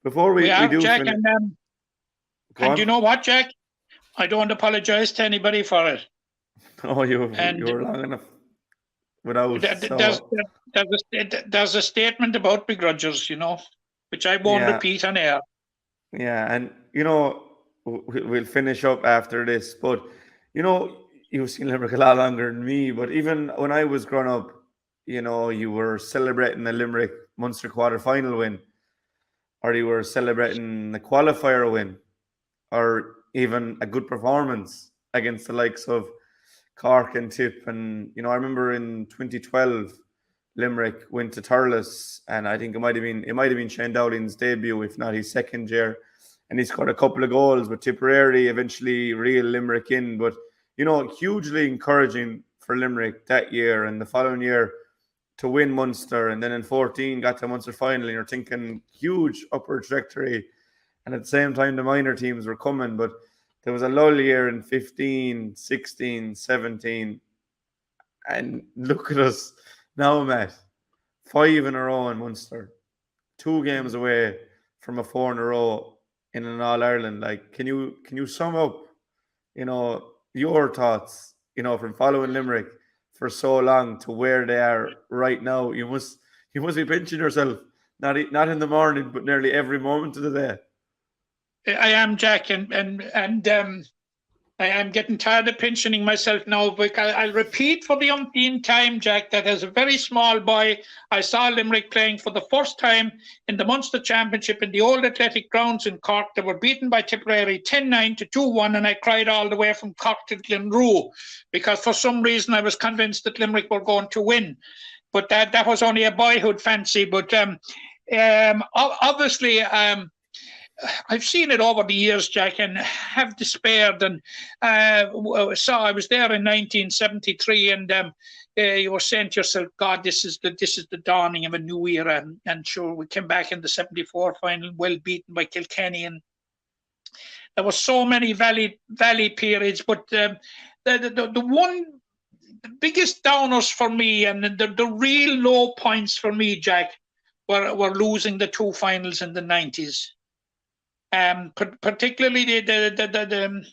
before we do Jack, finish, and you know what, Jack? I don't apologise to anybody for it. Oh, you were long enough without. There's a statement about begrudgers, which I won't repeat on air. Yeah, and we'll finish up after this. But you've seen Limerick a lot longer than me. But even when I was growing up, you were celebrating a Limerick Munster quarter-final win, or you were celebrating a qualifier win, or even a good performance against the likes of Cork and Tip. And I remember in 2012 Limerick went to Thurles, and I think it might have been Shane Dowling's debut, if not his second year, and he scored a couple of goals, but Tipperary eventually reeled Limerick in. But hugely encouraging for Limerick that year, and the following year to win Munster, and then in 14 got to Munster final, and you're thinking huge upward trajectory. And at the same time the minor teams were coming, but there was a lull year in 15, 16, 17. And look at us now, Matt. 5 in a row in Munster. 2 games away from a 4 in a row in an All-Ireland. Like, can you sum up, your thoughts, from following Limerick for so long to where they are right now? You must be pinching yourself, not in the morning, but nearly every moment of the day. I am, Jack, and I am getting tired of pensioning myself now, but I'll repeat for the umpteenth time, Jack, that as a very small boy, I saw Limerick playing for the first time in the Munster Championship in the old athletic grounds in Cork. They were beaten by Tipperary 10-9 to 2-1, and I cried all the way from Cork to Glenroe, because for some reason I was convinced that Limerick were going to win. But that was only a boyhood fancy. But obviously, I've seen it over the years, Jack, and have despaired. And I was there in 1973, and you were saying to yourself, "God, this is the dawning of a new era." And sure, we came back in the '74 final, well beaten by Kilkenny, and there were so many valley periods. But the biggest downers for me, and the real low points for me, Jack, were losing the two finals in the '90s. Particularly the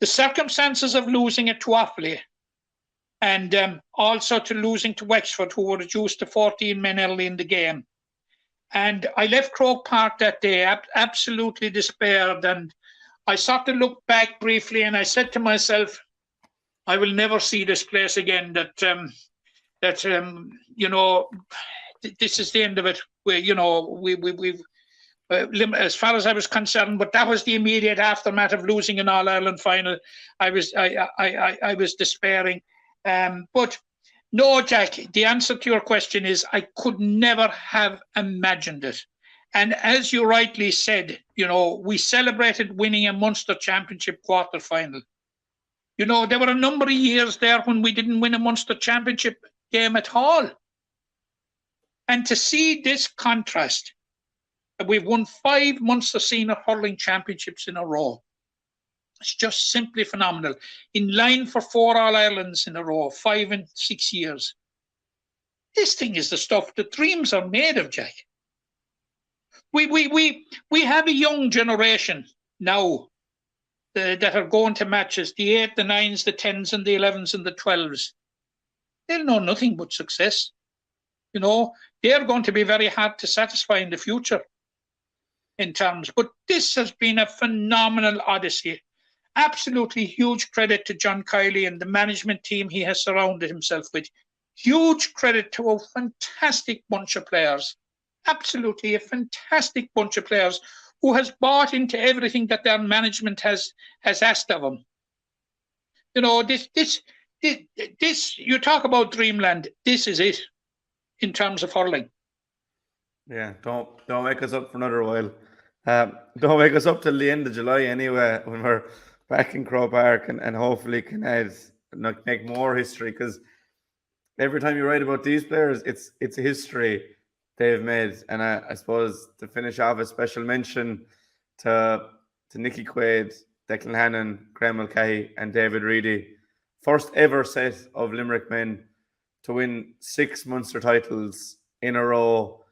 circumstances of losing it to Offaly, and also to losing to Wexford, who were reduced to 14 men early in the game. And I left Croke Park that day absolutely despaired, and I sort of looked back briefly, and I said to myself, I will never see this place again. That this is the end of it. We've as far as I was concerned, but that was the immediate aftermath of losing an All-Ireland final. I was despairing. But no, Jack, the answer to your question is I could never have imagined it. And as you rightly said, we celebrated winning a Munster Championship quarter-final. There were a number of years there when we didn't win a Munster Championship game at all. And to see this contrast, we've won 5 Munster Senior Hurling Championships in a row. It's just simply phenomenal. In line for 4 All-Irelands in a row, 5 in 6 years. This thing is the stuff that dreams are made of, Jack. We have a young generation now that are going to matches, the 8, the 9s, the 10s, and the 11s, and the 12s. They'll know nothing but success. They're going to be very hard to satisfy in the future in terms. But this has been a phenomenal odyssey. Absolutely huge credit to John Kiely and the management team he has surrounded himself with. Huge credit to a fantastic bunch of players. Absolutely a fantastic bunch of players who has bought into everything that their management has asked of them. This you talk about dreamland. This is it in terms of hurling. Yeah, don't wake us up for another while. Don't wake us up till the end of July anyway, when we're back in Croke Park, and hopefully can make more history, because every time you write about these players, it's a history they've made. And I suppose to finish off, a special mention to Nicky Quaid, Declan Hannon, Graham Mulcahy, and David Reedy. First ever set of Limerick men to win 6 Munster titles in a row.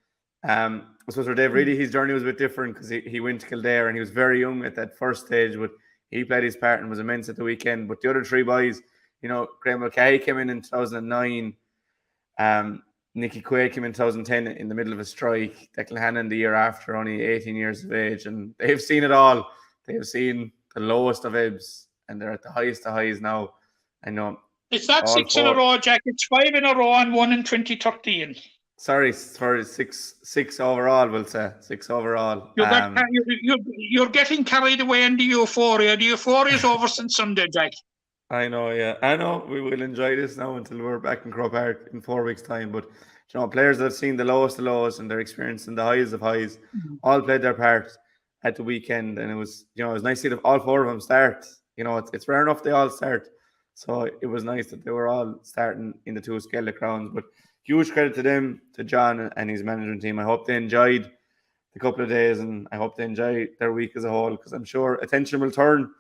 I suppose for Dave Reedy, his journey was a bit different because he went to Kildare and he was very young at that first stage, but he played his part and was immense at the weekend. But the other 3 boys, Graham Mulcahy came in 2009. Nicky Quaid came in 2010 in the middle of a strike. Declan Hannon the year after, only 18 years of age. And they've seen it all. They have seen the lowest of ebbs, and they're at the highest of highs now. I know. It's not 6 in a row, Jack. It's 5 in a row and 1 in 2013. Sorry, 6 overall, we'll say. 6 overall. You're getting carried away in the euphoria. The euphoria is over since Sunday, Jack. I know, yeah. I know we will enjoy this now until we're back in Croke Park in 4 weeks' time. But, players that have seen the lowest of lows and they're experiencing the highest of highs, all played their part at the weekend. And it was, it was nice to see all 4 of them start. It's rare enough they all start. So it was nice that they were all starting in the 2 Gaelic crowns. But huge credit to them, to John and his management team. I hope they enjoyed the couple of days, and I hope they enjoy their week as a whole, because I'm sure attention will turn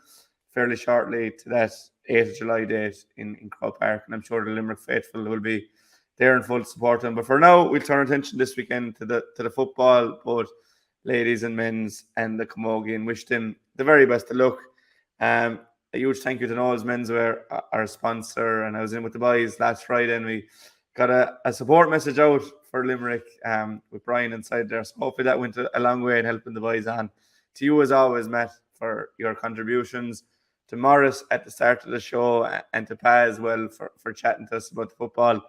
fairly shortly to that 8th of July date in Croke Park, and I'm sure the Limerick faithful will be there in full support of them. But for now, we'll turn attention this weekend to the football, both ladies and men's, and the Camogie, and wish them the very best of luck. A huge thank you to Noel's Menswear, our sponsor, and I was in with the boys last Friday, and we got a support message out for Limerick with Brian inside there. So hopefully that went a long way in helping the boys on. To you, as always, Matt, for your contributions. To Maurice at the start of the show, and to Pa as well for chatting to us about the football.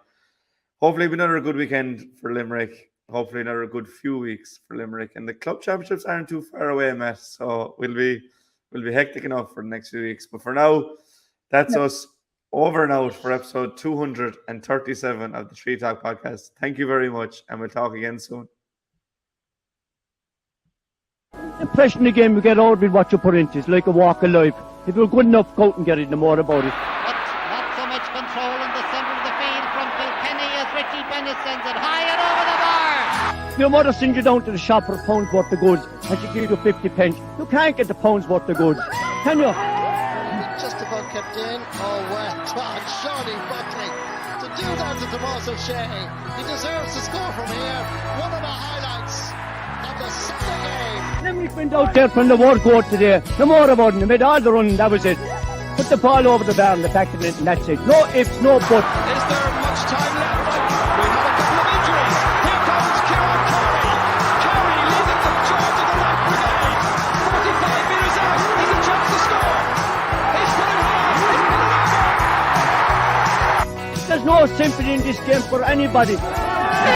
Hopefully another good weekend for Limerick. Hopefully another good few weeks for Limerick. And the club championships aren't too far away, Matt. So we'll be hectic enough for the next few weeks. But for now, that's us over and out for episode 237 of the Tree Talk podcast. Thank you very much, and we'll talk again soon. Impression the game you get out with what you put into it, like a walk of life. If you're good enough, go out and get it, no more about it. But not so much control in the centre of the field from Kilkenny as Richie Bennett sends it high and over the bar. Your mother sends you down to the shop for a pound's worth of goods and she gives you 50 pence. You can't get the pound's worth of goods, can you? Just about kept in. Oh, well, trot, Seanie Buckley. To do that to Tomás O'Shea, he deserves to score from here. One of the highlights of the Sunday game. Limerick went out there from the word go today. No more about it. They made all the running, that was it. Put the ball over the bar and the 𝘱𝘱𝘱𝘓𝘱𝘱 and that's it. No ifs, no buts. Is there much time left? We have a couple of injuries. Here comes 𝘠𝘰𝘦𝘭𝑴 𝘔𝘰𝘩 leading the charge of the 𝘕𝘰𝘦𝘭𝑴 𝘔𝘦𝘚. 45 metres out. He's a chance to score. He's put it home. He's put it over. There's no sympathy in this game for anybody.